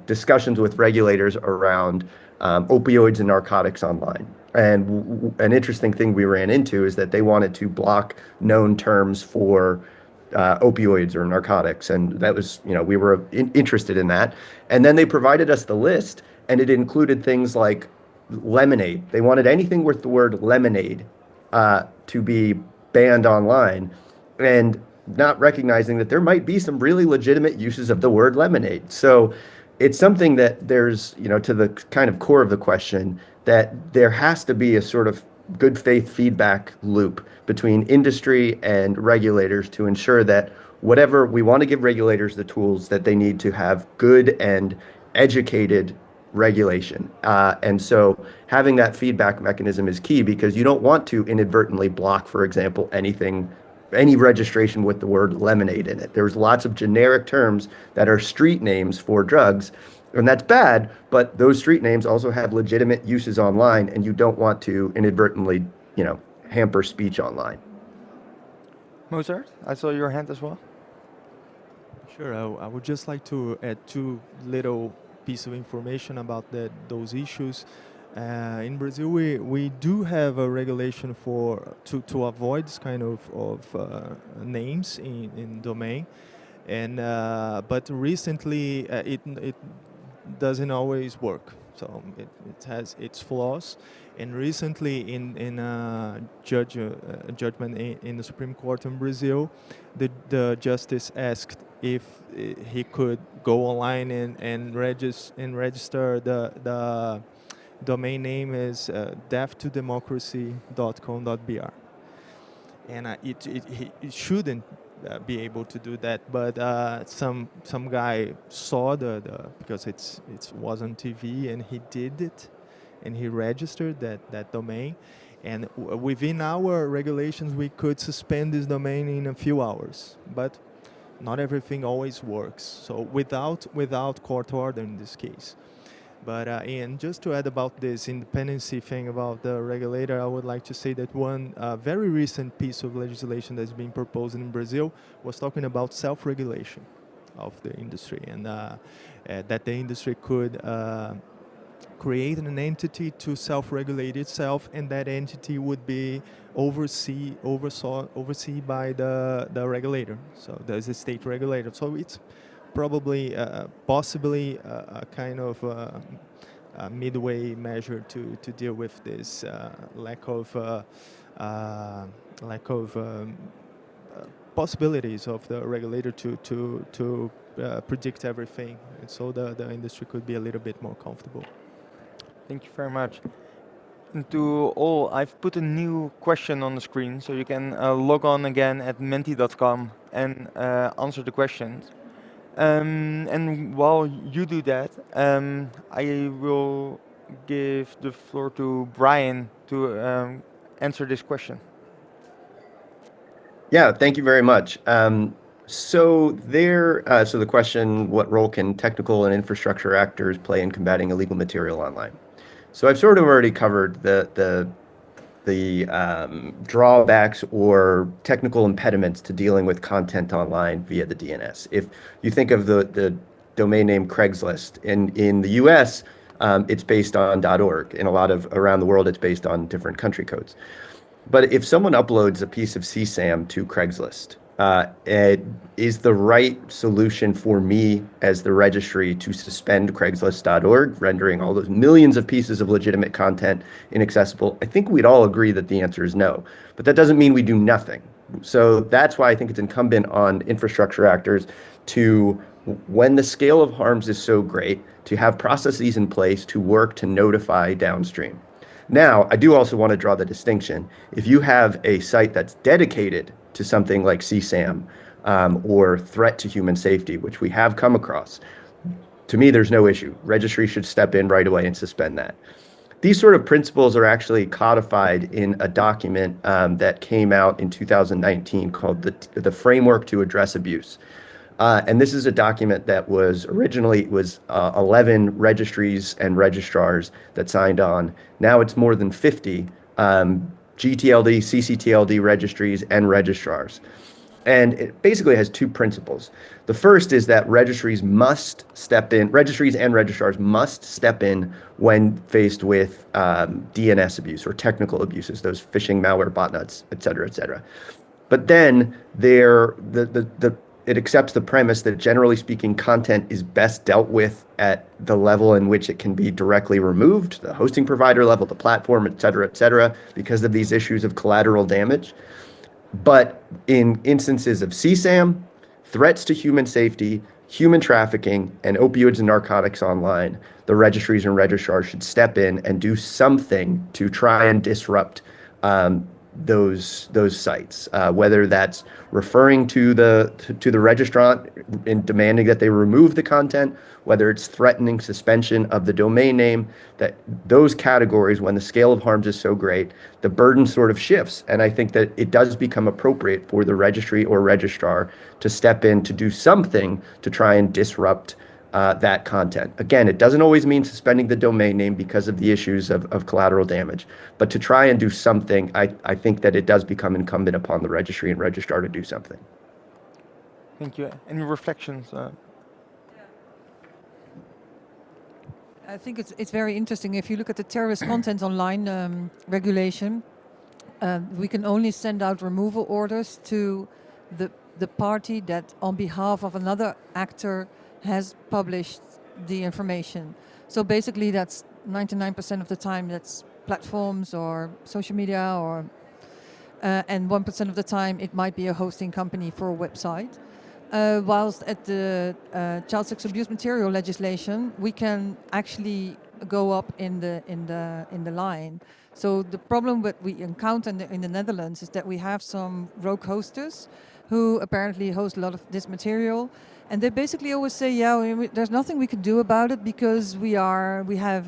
discussions with regulators around opioids and narcotics online. And an interesting thing we ran into is that they wanted to block known terms for opioids or narcotics, and that was, we were interested in that. And then they provided us the list, and it included things like lemonade. They wanted anything with the word lemonade to be banned online, and not recognizing that there might be some really legitimate uses of the word lemonade. So it's something that there's, to the kind of core of the question, that there has to be a sort of good faith feedback loop between industry and regulators to ensure that whatever we want to give regulators the tools that they need to have good and educated regulation. And so having that feedback mechanism is key, because you don't want to inadvertently block, for example, any registration with the word lemonade in it. There's lots of generic terms that are street names for drugs, and that's bad, but those street names also have legitimate uses online, and you don't want to inadvertently, hamper speech online. Mozart, I saw your hand as well. Sure, I would just like to add two little pieces of information about those issues. In Brazil, we do have a regulation to avoid this kind of names in domain, and but recently it doesn't always work. So it has its flaws. And recently, in a judgment in the Supreme Court in Brazil, the justice asked if he could go online and register the domain name is deaftodemocracy.com.br. And it shouldn't be able to do that, but some guy saw because it was on TV, and he did it, and he registered that domain, and within our regulations we could suspend this domain in a few hours, but not everything always works. So without court order in this case. But and just to add about this independency thing about the regulator, I would like to say that one very recent piece of legislation that's been proposed in Brazil was talking about self-regulation of the industry, and that the industry could create an entity to self-regulate itself, and that entity would be overseen by the regulator. So there's a state regulator. So it's probably, possibly a kind of a midway measure to deal with this lack of possibilities of the regulator to predict everything, and so the industry could be a little bit more comfortable. Thank you very much. And to all, I've put a new question on the screen, so you can log on again at menti.com and answer the questions. And while you do that, I will give the floor to Brian to answer this question. Yeah, thank you very much. So the question: what role can technical and infrastructure actors play in combating illegal material online? So I've sort of already covered the drawbacks or technical impediments to dealing with content online via the DNS. If you think of the domain name Craigslist, in the US, it's based on .org. In a lot of around the world, it's based on different country codes. But if someone uploads a piece of CSAM to Craigslist, it is the right solution for me as the registry to suspend Craigslist.org, rendering all those millions of pieces of legitimate content inaccessible? I think we'd all agree that the answer is no, but that doesn't mean we do nothing. So that's why I think it's incumbent on infrastructure actors to, when the scale of harms is so great, to have processes in place to work to notify downstream. Now, I do also want to draw the distinction. If you have a site that's dedicated to something like CSAM or threat to human safety, which we have come across, to me, there's no issue. Registry should step in right away and suspend that. These sort of principles are actually codified in a document that came out in 2019 called the Framework to Address Abuse. And this is a document that was originally 11 registries and registrars that signed on. Now it's more than 50 GTLD, CCTLD registries and registrars. And it basically has two principles. The first is that registries and registrars must step in when faced with DNS abuse or technical abuses, those phishing, malware, botnets, et cetera, et cetera. But then the it accepts the premise that generally speaking, content is best dealt with at the level in which it can be directly removed, the hosting provider level, the platform, et cetera, because of these issues of collateral damage. But in instances of CSAM, threats to human safety, human trafficking, and opioids and narcotics online, the registries and registrars should step in and do something to try and disrupt those sites, whether that's referring to the registrant in demanding that they remove the content, whether it's threatening suspension of the domain name. That those categories, when the scale of harms is so great, the burden sort of shifts, and I think that it does become appropriate for the registry or registrar to step in to do something to try and disrupt that content. Again, it doesn't always mean suspending the domain name because of the issues of collateral damage, but to try and do something, I think that it does become incumbent upon the registry and registrar to do something. Thank you. Any reflections? I think it's very interesting. If you look at the terrorist content online regulation, we can only send out removal orders to the party that on behalf of another actor has published the information. So basically that's 99% of the time that's platforms or social media, or and 1% of the time it might be a hosting company for a website. Whilst at the child sex abuse material legislation, we can actually go up in the line. So the problem that we encounter in the Netherlands is that we have some rogue hosters who apparently host a lot of this material, and they basically always say, yeah, there's nothing we can do about it because we have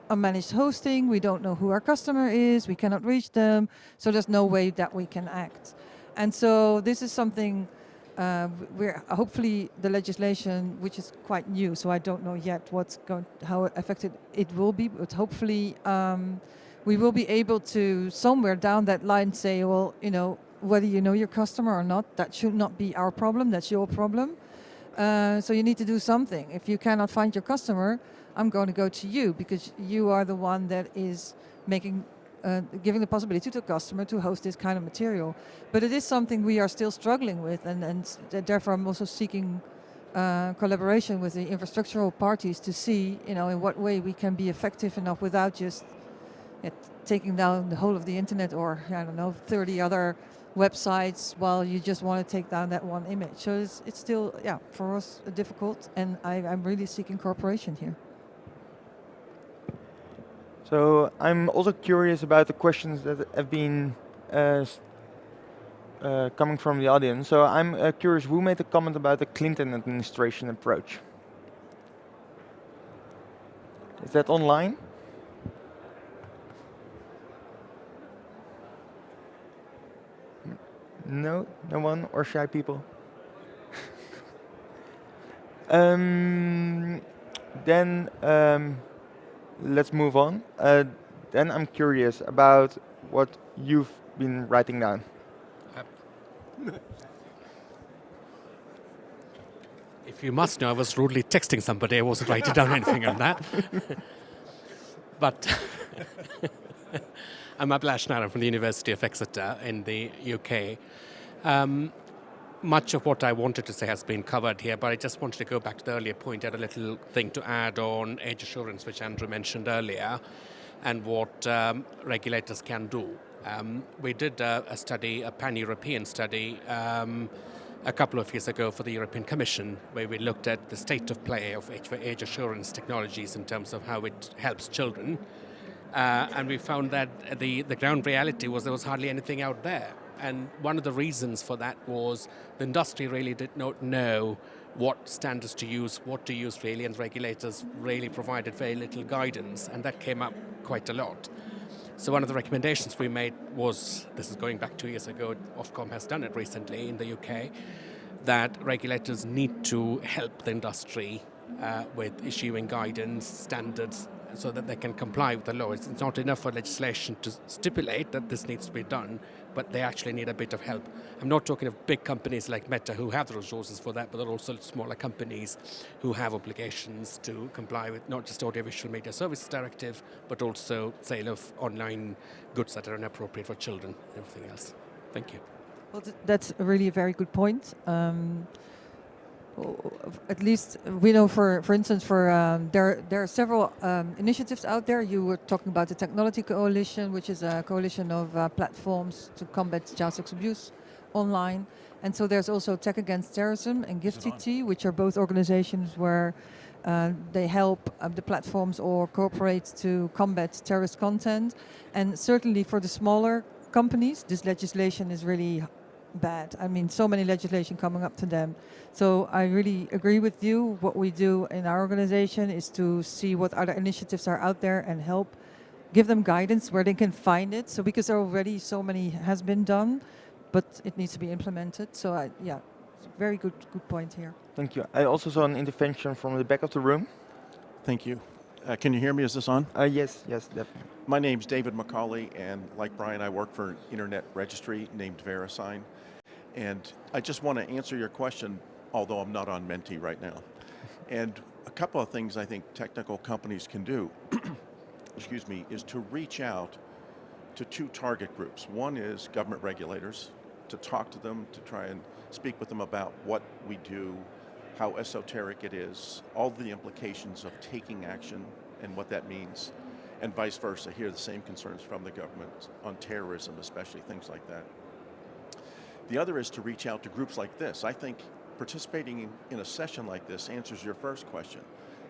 unmanaged hosting, we don't know who our customer is, we cannot reach them, so there's no way that we can act. And so this is something we're hopefully the legislation, which is quite new, so I don't know yet how affected it will be, but hopefully we will be able to somewhere down that line say, well, whether you know your customer or not, that should not be our problem, that's your problem. So you need to do something. If you cannot find your customer, I'm going to go to you because you are the one that is giving the possibility to the customer to host this kind of material. But it is something we are still struggling with, and therefore I'm also seeking collaboration with the infrastructural parties to see, in what way we can be effective enough without just taking down the whole of the internet or, 30 other websites while you just want to take down that one image. So it's still, for us difficult, and I'm really seeking cooperation here. So I'm also curious about the questions that have been coming from the audience. So I'm curious, who made a comment about the Clinton administration approach? Is that online? No? No one? Or shy people? Then let's move on. Then I'm curious about what you've been writing down. If you must know, I was rudely texting somebody. I wasn't writing down anything on that. But I'm Abhilash Naran from the University of Exeter in the UK. Much of what I wanted to say has been covered here, but I just wanted to go back to the earlier point. I had a little thing to add on age assurance, which Andrew mentioned earlier, and what regulators can do. We did a study, a pan-European study, a couple of years ago for the European Commission, where we looked at the state of play of age assurance technologies in terms of how it helps children. And we found that the ground reality was there was hardly anything out there. And one of the reasons for that was the industry really did not know what standards to use, what to use really, and regulators really provided very little guidance, and that came up quite a lot. So one of the recommendations we made was, this is going back 2 years ago, Ofcom has done it recently in the UK, that regulators need to help the industry with issuing guidance, standards, so that they can comply with the law. It's not enough for legislation to stipulate that this needs to be done, but they actually need a bit of help. I'm not talking of big companies like Meta who have the resources for that, but there are also smaller companies who have obligations to comply with not just Audiovisual Media Services Directive, but also sale of online goods that are inappropriate for children and everything else. Thank you. Well, that's really a very good point. At least we know, for instance, there are several initiatives out there. You were talking about the Technology Coalition, which is a coalition of platforms to combat child sex abuse online. And so there's also Tech Against Terrorism and GiftTT, which are both organizations where they help the platforms or corporates to combat terrorist content. And certainly for the smaller companies, this legislation is really bad. I mean, so many legislation coming up to them. So I really agree with you. What we do in our organization is to see what other initiatives are out there and help give them guidance where they can find it. So because already so many has been done, but it needs to be implemented. So yeah, very good point here. Thank you. I also saw an intervention from the back of the room. Thank you. Can you hear me? Is this on? Yes, definitely. My name's David McCauley, and like Brian, I work for an internet registry named VeriSign. And I just want to answer your question, although I'm not on Menti right now. And a couple of things I think technical companies can do, excuse me, is to reach out to two target groups. One is government regulators, to talk to them, to try and speak with them about what we do, how esoteric it is, all the implications of taking action and what that means, and vice versa. Hear the same concerns from the government on terrorism, especially things like that. The other is to reach out to groups like this. I think participating in a session like this answers your first question.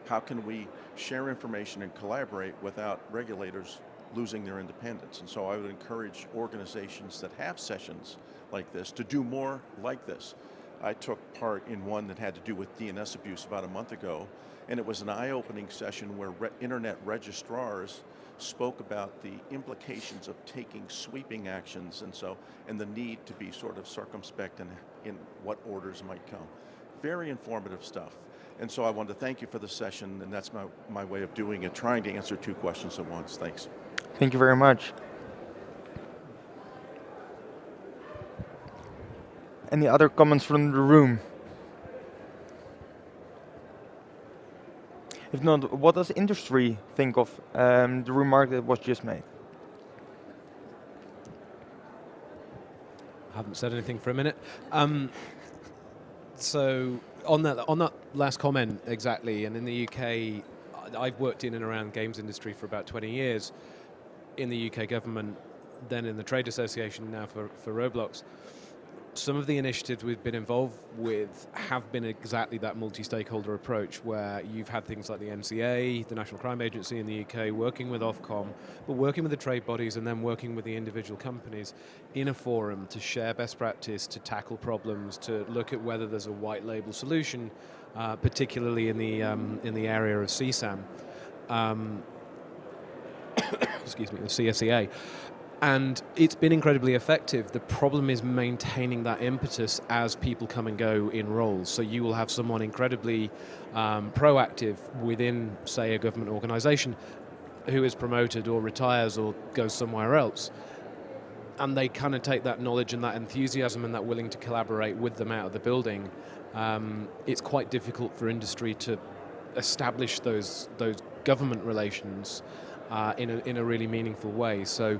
How can we share information and collaborate without regulators losing their independence? And so I would encourage organizations that have sessions like this to do more like this. I took part in one that had to do with DNS abuse about a month ago, and it was an eye-opening session where internet registrars spoke about the implications of taking sweeping actions and the need to be sort of circumspect in what orders might come. Very informative stuff. And so I want to thank you for the session, and that's my way of doing it, trying to answer two questions at once. Thanks. Thank you very much. Any other comments from the room? If not, what does industry think of the remark that was just made? I haven't said anything for a minute. So on that last comment, exactly, and in the UK, I've worked in and around games industry for about 20 years, in the UK government, then in the trade association, now for Roblox. Some of the initiatives we've been involved with have been exactly that multi-stakeholder approach, where you've had things like the NCA, the National Crime Agency in the UK, working with Ofcom, but working with the trade bodies and then working with the individual companies in a forum to share best practice, to tackle problems, to look at whether there's a white label solution, particularly in the area of CSAM, excuse me, the CSEA. And it's been incredibly effective. The problem is maintaining that impetus as people come and go in roles. So you will have someone incredibly proactive within, say, a government organization who is promoted or retires or goes somewhere else. And they kind of take that knowledge and that enthusiasm and that willing to collaborate with them out of the building. It's quite difficult for industry to establish those government relations in a really meaningful way. So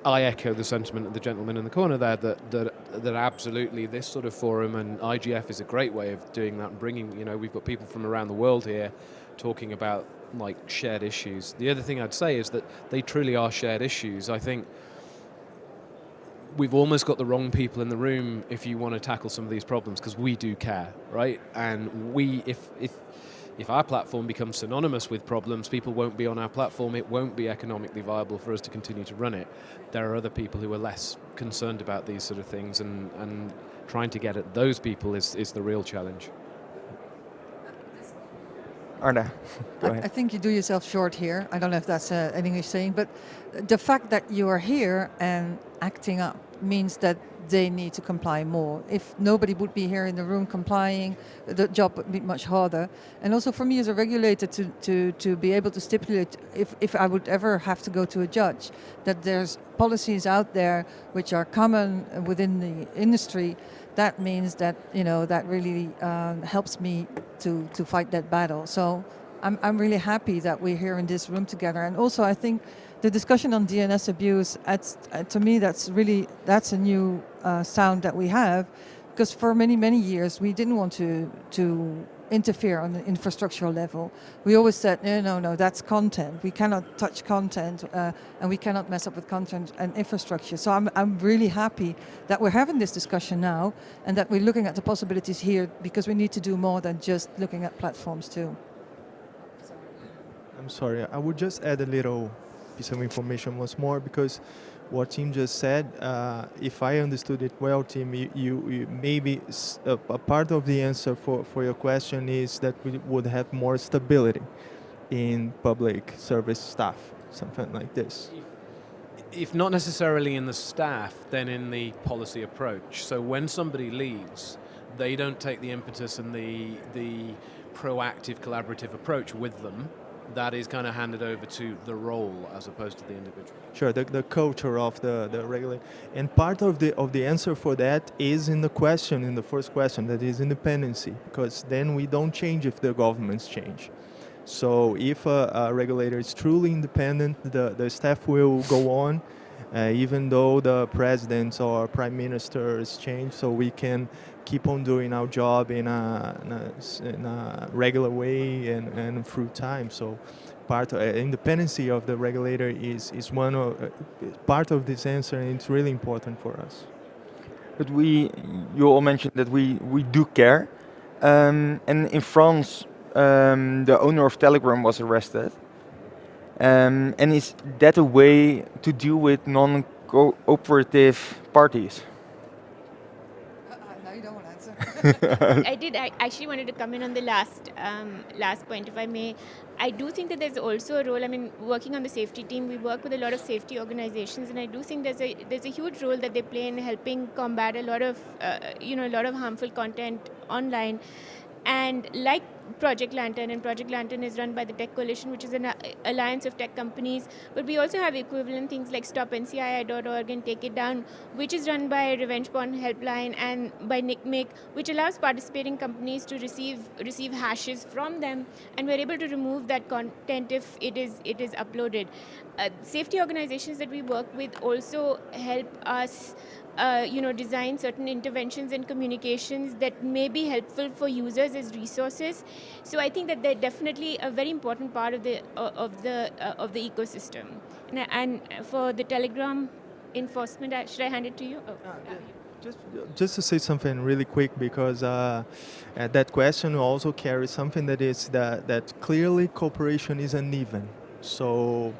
I echo the sentiment of the gentleman in the corner there that absolutely this sort of forum and IGF is a great way of doing that and bringing, we've got people from around the world here talking about like shared issues. The other thing I'd say is that they truly are shared issues. I think we've almost got the wrong people in the room if you want to tackle some of these problems, because we do care, right? And if our platform becomes synonymous with problems, people won't be on our platform, it won't be economically viable for us to continue to run it. There are other people who are less concerned about these sort of things, and trying to get at those people is the real challenge. Arda, go ahead. I think you do yourself short here. I don't know if that's an English saying, but the fact that you are here and acting up means that they need to comply more. If nobody would be here in the room complying, the job would be much harder. And also for me as a regulator to be able to stipulate, if I would ever have to go to a judge, that there's policies out there which are common within the industry, that means that, that really helps me to fight that battle. So I'm really happy that we're here in this room together. And also I think the discussion on DNS abuse, to me, that's a new sound that we have, because for many years we didn't want to interfere on the infrastructural level. We always said, no, that's content. We cannot touch content, and we cannot mess up with content and infrastructure. So I'm really happy that we're having this discussion now, and that we're looking at the possibilities here, because we need to do more than just looking at platforms too. I'm sorry, I would just add a little piece of information once more, because what Tim just said, if I understood it well, Tim, you maybe a part of the answer for your question is that we would have more stability in public service staff, something like this. If not necessarily in the staff, then in the policy approach. So when somebody leaves, they don't take the impetus and the proactive collaborative approach with them. That is kind of handed over to the role as opposed to the individual. Sure, the culture of the regulator. And part of the answer for that is in the first question, that is independency, because then we don't change if the governments change. So if a regulator is truly independent, the staff will go on, even though the presidents or prime ministers change, so we can keep on doing our job in a regular way and through time. So part of independency of the regulator is one of part of this answer, and it's really important for us. But you all mentioned that we do care, and in France, the owner of Telegram was arrested. And is that a way to deal with non-cooperative parties? No, you don't want to answer. I actually wanted to come in on the last point, if I may. I do think that there's also a role. I mean, working on the safety team, we work with a lot of safety organizations, and I do think there's a huge role that they play in helping combat a lot of harmful content online. And like Project Lantern, and Project Lantern is run by the Tech Coalition, which is an alliance of tech companies, but we also have equivalent things like stopncii.org and Take It Down, which is run by Revenge Porn Helpline and by NickMake, which allows participating companies to receive hashes from them, and we're able to remove that content if it is uploaded. Safety organizations that we work with also help us design certain interventions and communications that may be helpful for users as resources. So I think that they're definitely a very important part of the ecosystem. And for the Telegram enforcement, should I hand it to you? Just to say something really quick, because that question also carries something that is that clearly cooperation is uneven. So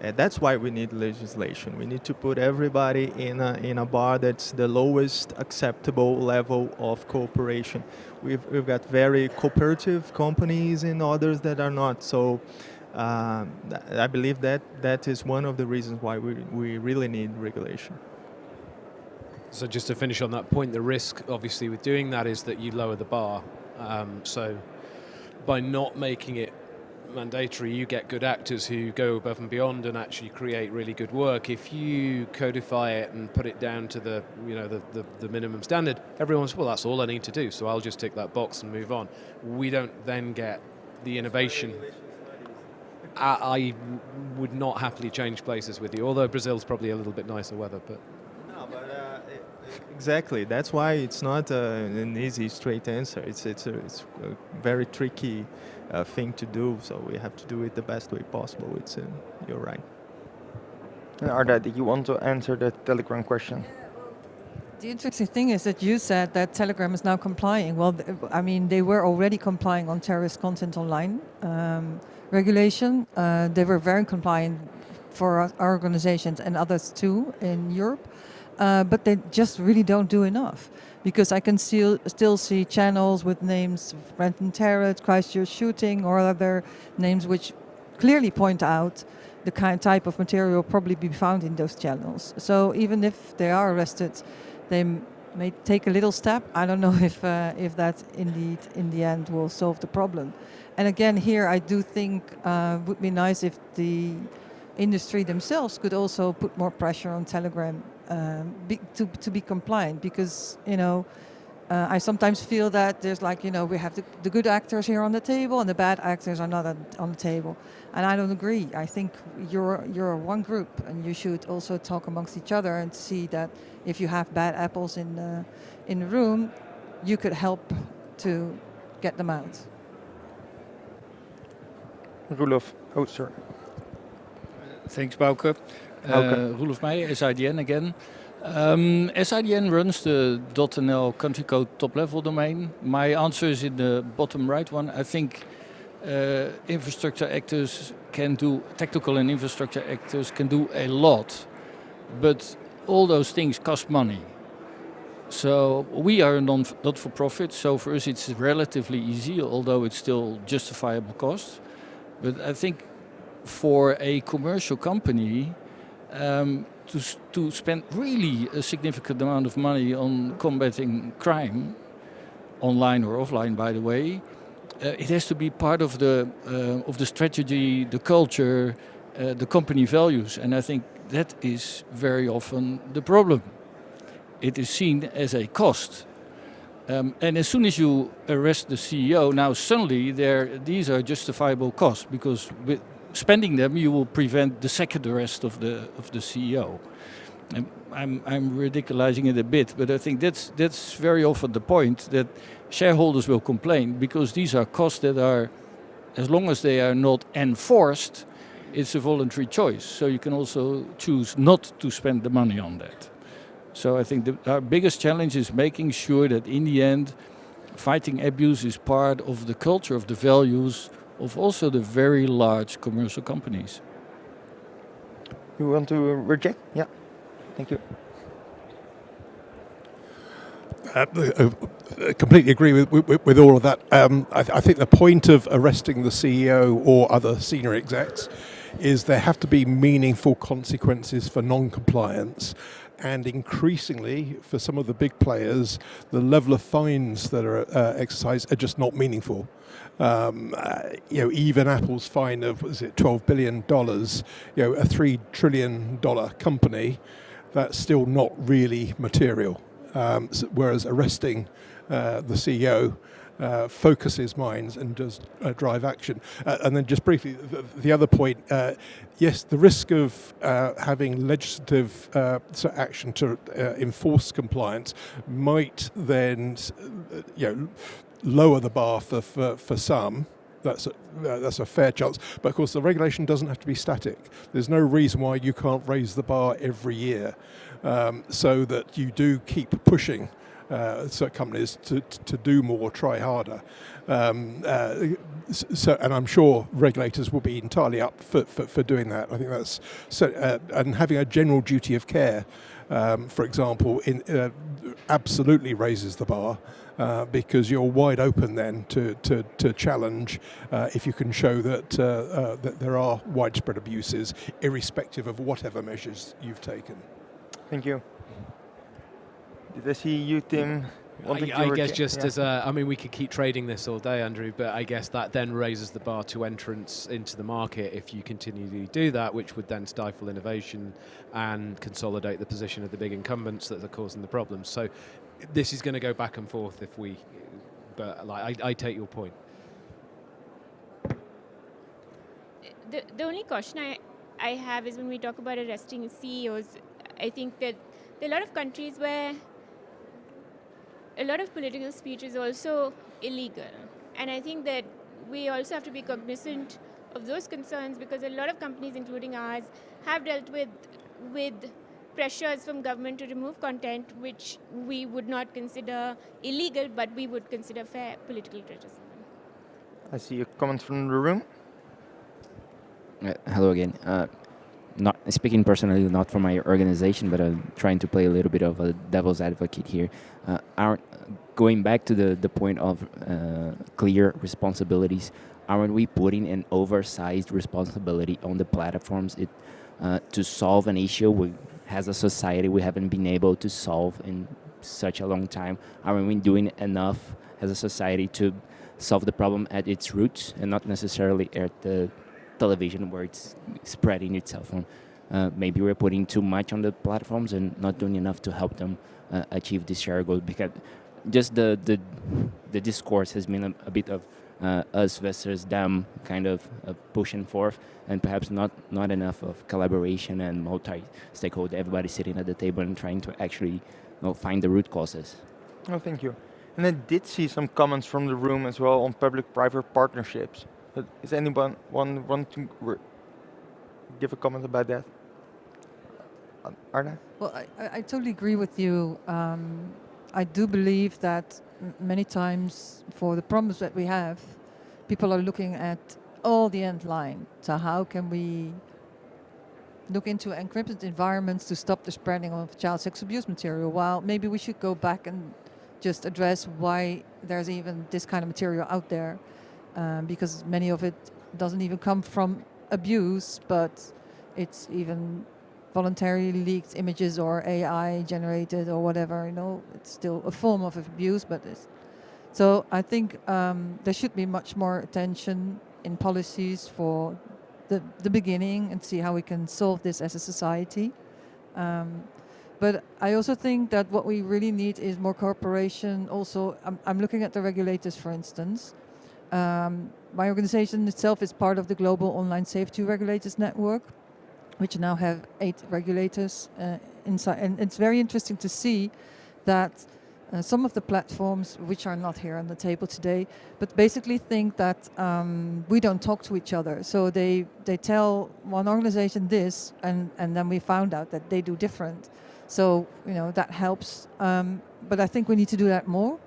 that's why we need legislation. We need to put everybody in a bar that's the lowest acceptable level of cooperation. We've got very cooperative companies and others that are not. So I believe that is one of the reasons why we really need regulation. So just to finish on that point, the risk obviously with doing that is that you lower the bar. So by not making it mandatory, you get good actors who go above and beyond and actually create really good work. If you codify it and put it down to the minimum standard, everyone's, well, that's all I need to do, so I'll just tick that box and move on. We don't then get the innovation. I would not happily change places with you, although Brazil's probably a little bit nicer weather, but exactly. That's why it's not an easy, straight answer. It's a very tricky thing to do. So we have to do it the best way possible. You're right. Arda, did you want to answer the Telegram question? The interesting thing is that you said that Telegram is now complying. Well, I mean, they were already complying on terrorist content online regulation. They were very compliant for our organizations and others too in Europe. But they just really don't do enough, because I can still see channels with names of Brenton Tarrant, Christchurch shooting, or other names which clearly point out the type of material probably be found in those channels. So even if they are arrested, they may take a little step. I don't know if that indeed in the end will solve the problem. And again, here I do think would be nice if the industry themselves could also put more pressure on Telegram to be compliant, because I sometimes feel that there's like, we have the good actors here on the table and the bad actors are not on the table. And I don't agree. I think you're one group and you should also talk amongst each other and see that if you have bad apples in the room, you could help to get them out. Roelof, oh, sorry. Thanks, Bauke. Roelof Meijer, SIDN again. SIDN runs the .nl country code top-level domain. My answer is in the bottom right one. I think infrastructure actors can do, technical and infrastructure actors can do a lot, but all those things cost money. So we are a not-for-profit, so for us it's relatively easy, although it's still justifiable cost. But I think for a commercial company, to spend really a significant amount of money on combating crime, online or offline, by the way, it has to be part of the strategy, the culture, the company values, and I think that is very often the problem. It is seen as a cost, and as soon as you arrest the CEO, now suddenly these are justifiable costs because with spending them, you will prevent the second arrest of the CEO. And I'm ridiculizing it a bit, but I think that's very often the point that shareholders will complain because these are costs that are, as long as they are not enforced, it's a voluntary choice. So you can also choose not to spend the money on that. So I think our biggest challenge is making sure that in the end, fighting abuse is part of the culture, of the values of also the very large commercial companies. You want to reject? Yeah, thank you. I completely agree with all of that. I think the point of arresting the CEO or other senior execs is there have to be meaningful consequences for non-compliance. And increasingly, for some of the big players, the level of fines that are exercised are just not meaningful. Even Apple's fine of $12 billion, a $3 trillion company, that's still not really material. Whereas arresting the CEO focuses minds and does drive action. And then just briefly, the other point, yes, the risk of having legislative action to enforce compliance might then lower the bar for some. That's a fair chance. But of course, the regulation doesn't have to be static. There's no reason why you can't raise the bar every year so that you do keep pushing companies to do more, try harder. And I'm sure regulators will be entirely up for doing that. I think that's and having a general duty of care, for example, absolutely raises the bar. Because you're wide open then to challenge if you can show that there are widespread abuses, irrespective of whatever measures you've taken. Thank you. Did I see you, Tim? I guess just as we could keep trading this all day, Andrew, but I guess that then raises the bar to entrance into the market if you continue to do that, which would then stifle innovation and consolidate the position of the big incumbents that are causing the problems. So this is going to go back and forth but I take your point. The only caution I have is when we talk about arresting CEOs, I think that there are a lot of countries where a lot of political speech is also illegal. And I think that we also have to be cognizant of those concerns because a lot of companies, including ours, have dealt with pressures from government to remove content which we would not consider illegal, but we would consider fair political criticism. I see a comment from the room. Hello again. Not speaking personally, not for my organization, but I'm trying to play a little bit of a devil's advocate here. Going back to the point of clear responsibilities, aren't we putting an oversized responsibility on the platforms to solve an issue we, as a society, we haven't been able to solve in such a long time? Aren't we doing enough as a society to solve the problem at its roots and not necessarily at the television where it's spreading itself on? Maybe we're putting too much on the platforms and not doing enough to help them achieve this share goal, because just the discourse has been a bit of us versus them, kind of pushing forth, and perhaps not enough of collaboration and multi-stakeholder, everybody sitting at the table and trying to actually find the root causes. Oh, thank you. And I did see some comments from the room as well on public-private partnerships. But is anyone want to give a comment about that? Arna? Well, I totally agree with you. I do believe that many times for the problems that we have, people are looking at all the end line. So how can we look into encrypted environments to stop the spreading of child sex abuse material? Well, maybe we should go back and just address why there's even this kind of material out there, because many of it doesn't even come from abuse, but it's even voluntarily leaked images or AI generated or whatever. It's still a form of abuse, but so I think there should be much more attention in policies for the beginning and see how we can solve this as a society. But I also think that what we really need is more cooperation. Also, I'm looking at the regulators, for instance. My organization itself is part of the Global Online Safety Regulators Network, which now have 8 regulators inside. And it's very interesting to see that some of the platforms, which are not here on the table today, but basically think that we don't talk to each other. So they tell one organization this, and then we found out that they do different. So, that helps. But I think we need to do that more.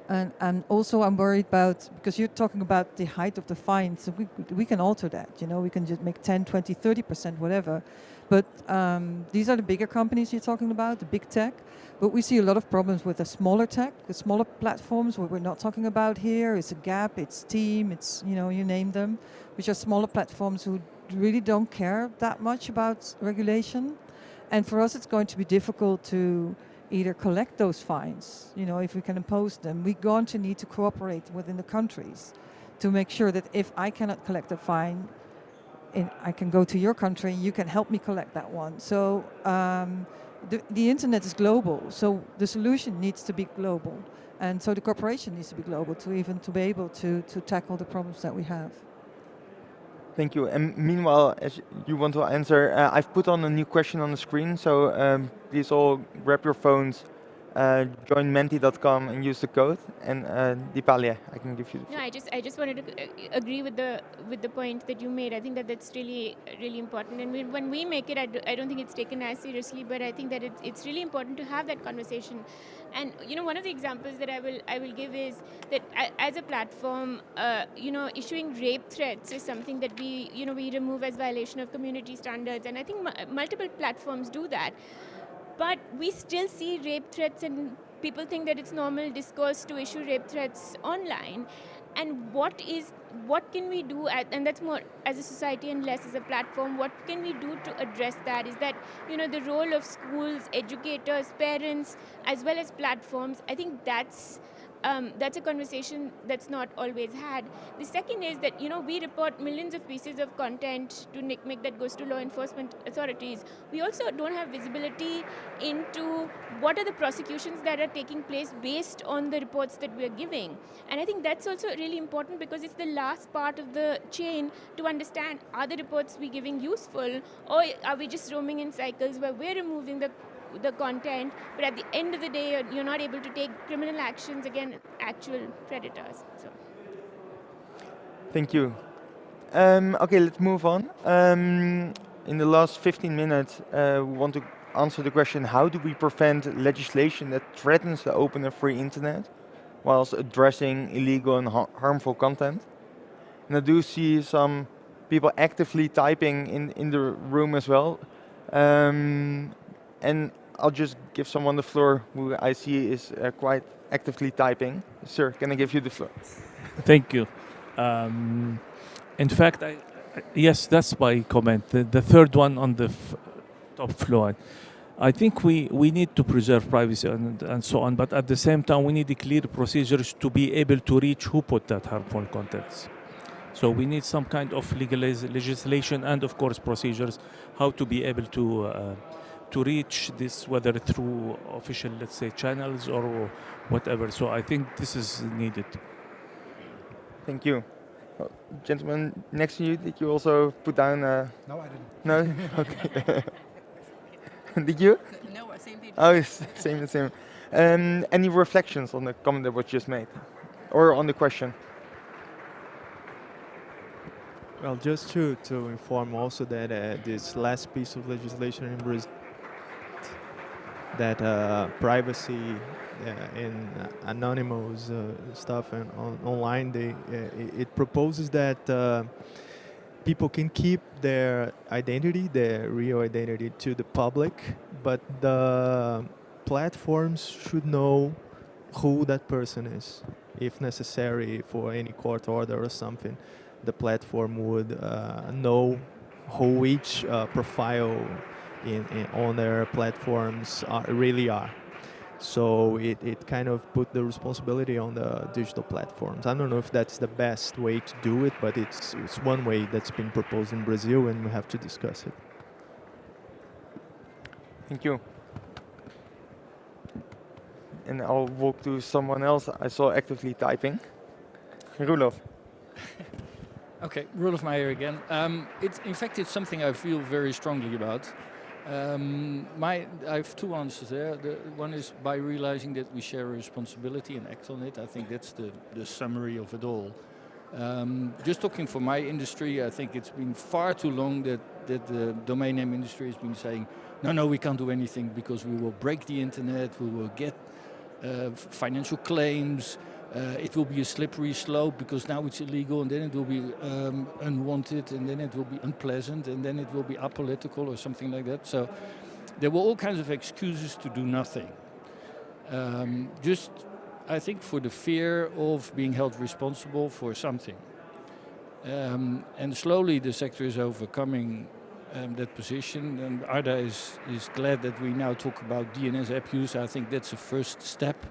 And also I'm worried about, because you're talking about the height of the fine, so we can alter that, we can just make 10, 20, 30%, whatever. But these are the bigger companies you're talking about, the big tech. But we see a lot of problems with the smaller tech, the smaller platforms, what we're not talking about here. It's a Gap, it's Team, it's, you name them, which are smaller platforms who really don't care that much about regulation. And for us, it's going to be difficult to either collect those fines, if we can impose them. We're going to need to cooperate within the countries to make sure that if I cannot collect a fine, I can go to your country and you can help me collect that one. So the internet is global, so the solution needs to be global. And so the cooperation needs to be global to be able to tackle the problems that we have. Thank you. And meanwhile, as you want to answer, I've put on a new question on the screen. So please all grab your phones, join menti.com and use the code. And Deepalia, I can give you the floor. No, I just wanted to agree with the point that you made. I think that's really important. And when we make it, I don't think it's taken as seriously, but I think that it's really important to have that conversation. And one of the examples that I will give is that as a platform, issuing rape threats is something that we remove as violation of community standards, and I think multiple platforms do that. But we still see rape threats, and people think that it's normal discourse to issue rape threats online. And what can we do, and that's more as a society and less as a platform, what can we do to address that? Is that, the role of schools, educators, parents, as well as platforms. I think that's a conversation that's not always had. The second is that, we report millions of pieces of content to NICMIC that goes to law enforcement authorities. We also don't have visibility into what are the prosecutions that are taking place based on the reports that we're giving. And I think that's also really important because it's the last part of the chain to understand, are the reports we're giving useful, or are we just roaming in cycles where we're removing the content, but at the end of the day, you're not able to take criminal actions against actual predators. So. Thank you. Okay, let's move on. In the last 15 minutes, we want to answer the question, how do we prevent legislation that threatens the open and free internet whilst addressing illegal and harmful content? And I do see some people actively typing in the room as well. And I'll just give someone the floor who I see is quite actively typing. Sir, can I give you the floor? Thank you. In fact, yes, that's my comment. The third one on the top floor. I think we need to preserve privacy and so on, but at the same time, we need clear procedures to be able to reach who put that harmful contents. So we need some kind of legislation and, of course, procedures how to be able to to reach this, whether through official, let's say, channels or whatever. So I think this is needed. Thank you. Gentleman next to you, did you also put down? No, I didn't. No? Okay. Did you? No, same thing. Oh, it's same. Any reflections on the comment that was just made? Or on the question? Well, just to inform also that this last piece of legislation in Brazil, that privacy and anonymous stuff and online, it proposes that people can keep their identity, their real identity, to the public, but the platforms should know who that person is. If necessary for any court order or something, the platform would know who each profile on their platforms really are. So it kind of put the responsibility on the digital platforms. I don't know if that's the best way to do it, but it's one way that's been proposed in Brazil, and we have to discuss it. Thank you. And I'll walk to someone else I saw actively typing. Roelof. Okay, Roelof Meijer again. In fact, it's something I feel very strongly about. I have two answers there. One is by realizing that we share a responsibility and act on it. I think that's the summary of it all. Just talking for my industry, I think it's been far too long that the domain name industry has been saying, no, we can't do anything because we will break the internet, we will get financial claims, it will be a slippery slope because now it's illegal, and then it will be unwanted, and then it will be unpleasant, and then it will be apolitical or something like that. So there were all kinds of excuses to do nothing. Just, I think, for the fear of being held responsible for something. And slowly the sector is overcoming that position, and Arda is glad that we now talk about DNS app use. I think that's a first step,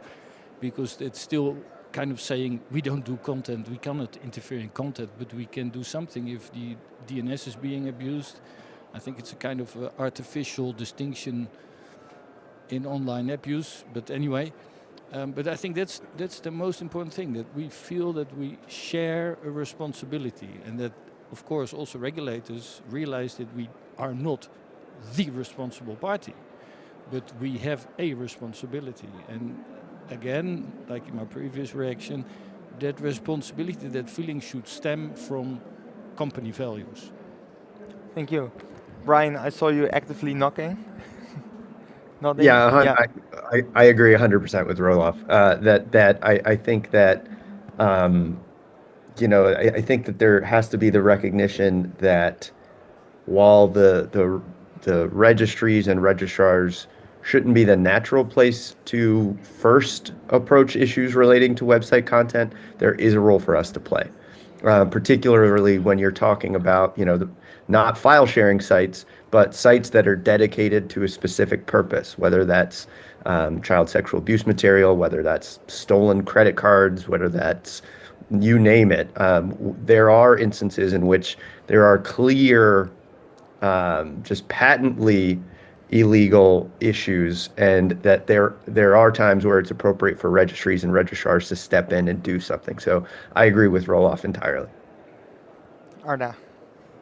because it's still kind of saying we don't do content, we cannot interfere in content, but we can do something if the DNS is being abused. I think it's a kind of artificial distinction in online app use, but anyway. But I think that's the most important thing, that we feel that we share a responsibility, and that, of course, also regulators realize that we are not the responsible party, but we have a responsibility. And again, like in my previous reaction, that responsibility, that feeling should stem from company values. Thank you. Brian, I saw you actively knocking. Yeah, I agree 100% with Roelof. I think that I think that there has to be the recognition that while the registries and registrars shouldn't be the natural place to first approach issues relating to website content, there is a role for us to play. Particularly when you're talking about, not file sharing sites, but sites that are dedicated to a specific purpose, whether that's child sexual abuse material, whether that's stolen credit cards, whether that's you name it. There are instances in which there are clear, just patently illegal issues, and that there are times where it's appropriate for registries and registrars to step in and do something. So I agree with Roelof entirely. Arda.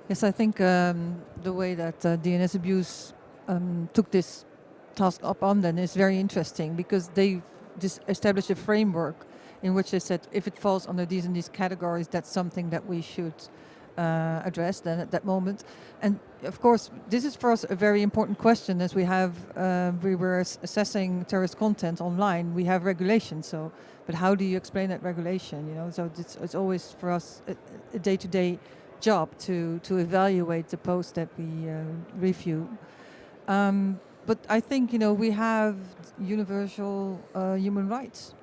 Yes, I think the way that DNS abuse took this task up on then is very interesting, because they just established a framework in which they said if it falls under these and these categories, that's something that we should address then at that moment. And of course, this is for us a very important question, as we were assessing terrorist content online. We have regulation, but how do you explain that regulation? So it's always for us a day-to-day job to evaluate the posts that we review. But I think we have universal human rights.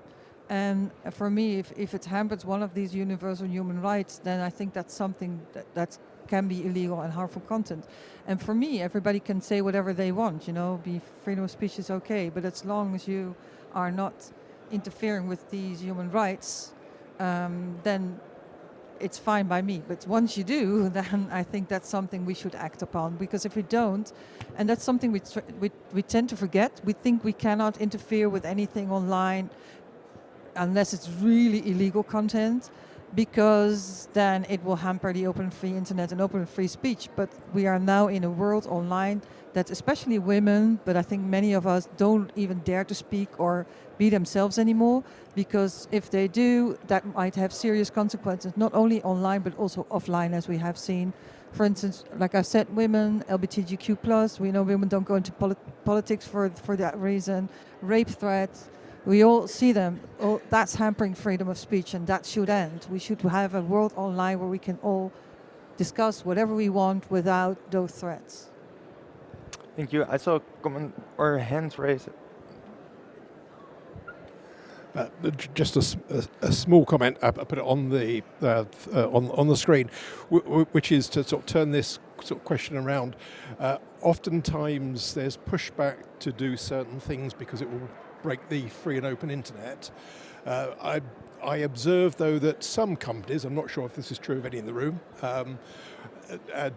And for me, if it hampers one of these universal human rights, then I think that's something that can be illegal and harmful content. And for me, everybody can say whatever they want, be freedom of speech is okay, but as long as you are not interfering with these human rights, then it's fine by me. But once you do, then I think that's something we should act upon. Because if we don't, and that's something we tend to forget, we think we cannot interfere with anything online unless it's really illegal content, because then it will hamper the open free internet and open free speech. But we are now in a world online that especially women, but I think many of us don't even dare to speak or be themselves anymore, because if they do, that might have serious consequences, not only online but also offline, as we have seen. For instance, like I said, women, LGBTQ+, we know women don't go into politics for that reason, rape threats, we all see them. Oh, that's hampering freedom of speech, and that should end. We should have a world online where we can all discuss whatever we want without those threats. Thank you. I saw a comment or a hand raised. Just a small comment. I put it on the on the screen, which is to sort of turn this sort of question around. Oftentimes, there's pushback to do certain things because it will break the free and open internet. I observe, though, that some companies, I'm not sure if this is true of any in the room,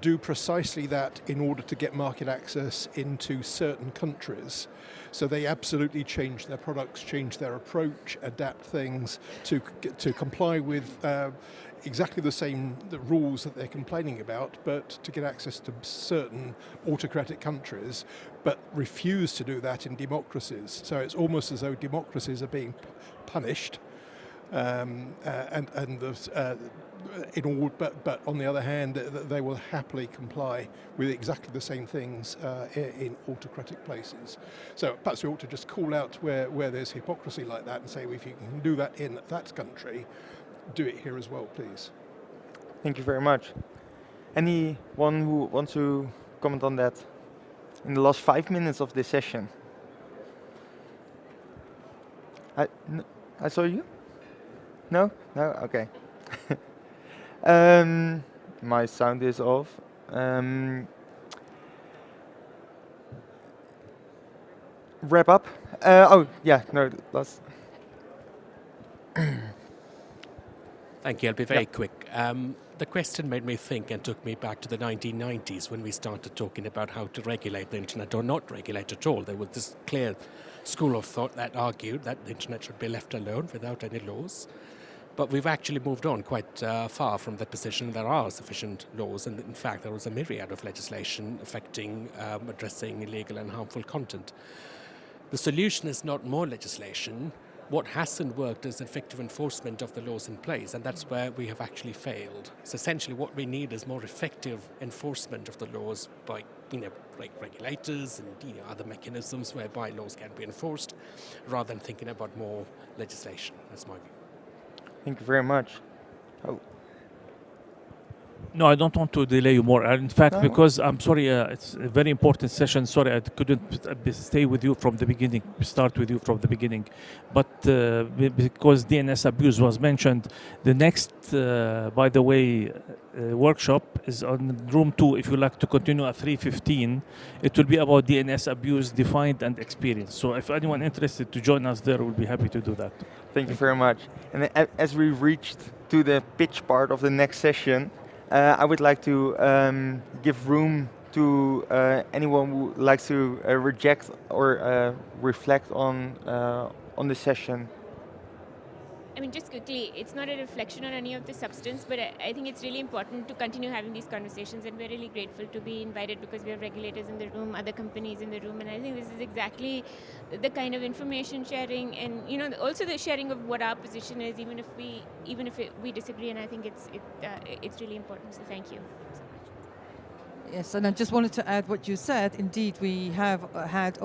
do precisely that in order to get market access into certain countries. So they absolutely change their products, change their approach, adapt things to comply with exactly the rules that they're complaining about, but to get access to certain autocratic countries, but refuse to do that in democracies. So it's almost as though democracies are being punished, but on the other hand, they will happily comply with exactly the same things in autocratic places. So perhaps we ought to just call out where there's hypocrisy like that and say, well, if you can do that in that country, do it here as well, please. Thank you very much. Anyone who wants to comment on that in the last 5 minutes of this session? I saw you? No? No? Okay. My sound is off. Wrap up. Oh, yeah, no, last. Thank you. I'll be very quick. The question made me think and took me back to the 1990s when we started talking about how to regulate the internet or not regulate at all. There was this clear school of thought that argued that the internet should be left alone without any laws. But we've actually moved on quite far from that position. There are sufficient laws, and in fact, there was a myriad of legislation affecting addressing illegal and harmful content. The solution is not more legislation. What hasn't worked is effective enforcement of the laws in place, and that's where we have actually failed. So essentially what we need is more effective enforcement of the laws by regulators and other mechanisms whereby laws can be enforced, rather than thinking about more legislation. That's my view. Thank you very much. Oh. No, I don't want to delay you more. In fact, because I'm sorry, it's a very important session. Sorry, I couldn't stay with you from the beginning, start with you from the beginning. But because DNS abuse was mentioned, the next, by the way, workshop is on room 2. If you like to continue at 3:15, it will be about DNS abuse defined and experienced. So if anyone interested to join us there, we'll be happy to do that. Thank you very much. And as we reached to the pitch part of the next session, I would like to give room to anyone who likes to reject or reflect on the session. I mean, just quickly, it's not a reflection on any of the substance, but I think it's really important to continue having these conversations, and we're really grateful to be invited because we have regulators in the room, other companies in the room, and I think this is exactly the kind of information sharing, and also the sharing of what our position is, even if we disagree, and I think it's really important. So thank you. Yes, and I just wanted to add what you said. Indeed, we have had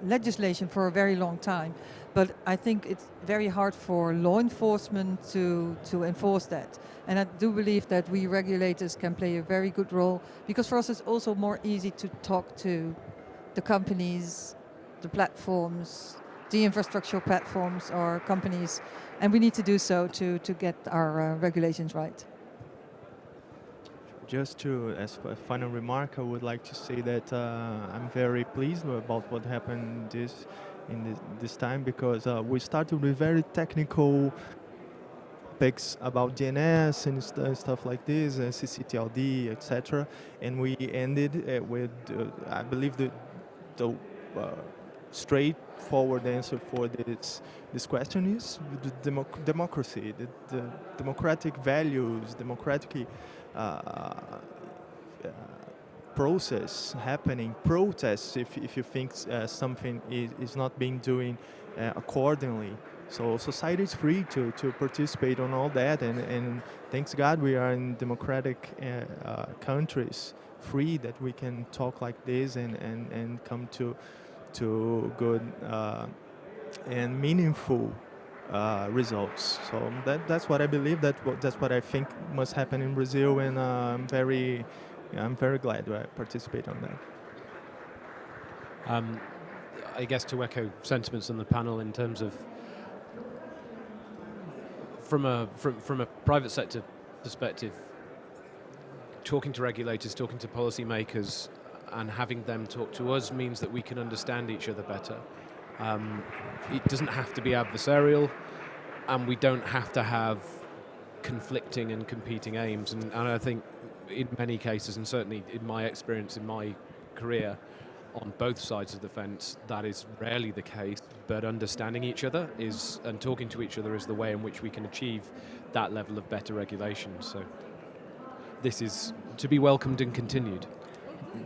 legislation for a very long time, but I think it's very hard for law enforcement to enforce that. And I do believe that we regulators can play a very good role, because for us it's also more easy to talk to the companies, the platforms, the infrastructure platforms or companies, and we need to do so to get our regulations right. Just as a final remark, I would like to say that I'm very pleased about what happened this time, because we started with very technical topics about DNS and stuff like this, ccTLD, etc. And we ended with, I believe, the straightforward answer for this question is the democracy, the democratic values, democratic process happening, protests if you think something is not being doing accordingly. So society is free to participate on all that, and thanks God we are in democratic countries, free that we can talk like this and come to good and meaningful results. So that's what I believe. That's what I think must happen in Brazil, and I'm very glad that I participate on that. I guess to echo sentiments on the panel in terms of from a private sector perspective, talking to regulators, talking to policymakers, and having them talk to us means that we can understand each other better. It doesn't have to be adversarial, and we don't have to have conflicting and competing aims. And I think in many cases, and certainly in my experience in my career, on both sides of the fence, that is rarely the case, but understanding each other and talking to each other is the way in which we can achieve that level of better regulation. So this is to be welcomed and continued.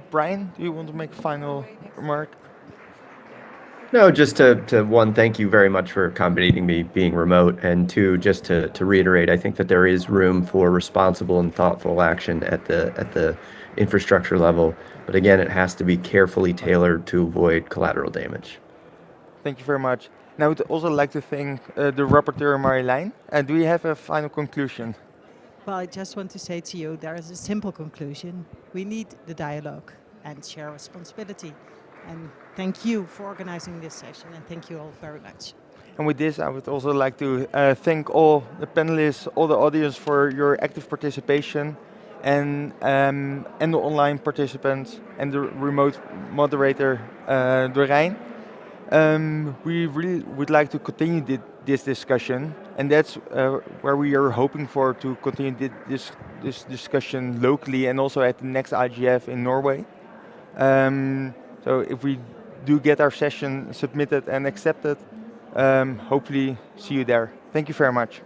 Brian, do you want to make a final remark? No, just to one, thank you very much for accommodating me being remote, and two, just to reiterate, I think that there is room for responsible and thoughtful action at the infrastructure level, but again, it has to be carefully tailored to avoid collateral damage. Thank you very much. Now I would also like to thank the rapporteur Marjolein. Do you have a final conclusion? Well, I just want to say to you, there is a simple conclusion. We need the dialogue and share responsibility. And thank you for organizing this session, and thank you all very much. And with this, I would also like to thank all the panelists, all the audience for your active participation, and the online participants, and the remote moderator, Dorijn. We really would like to continue this discussion, and that's where we are hoping for to continue this discussion locally and also at the next IGF in Norway. So if we do get our session submitted and accepted, hopefully see you there. Thank you very much.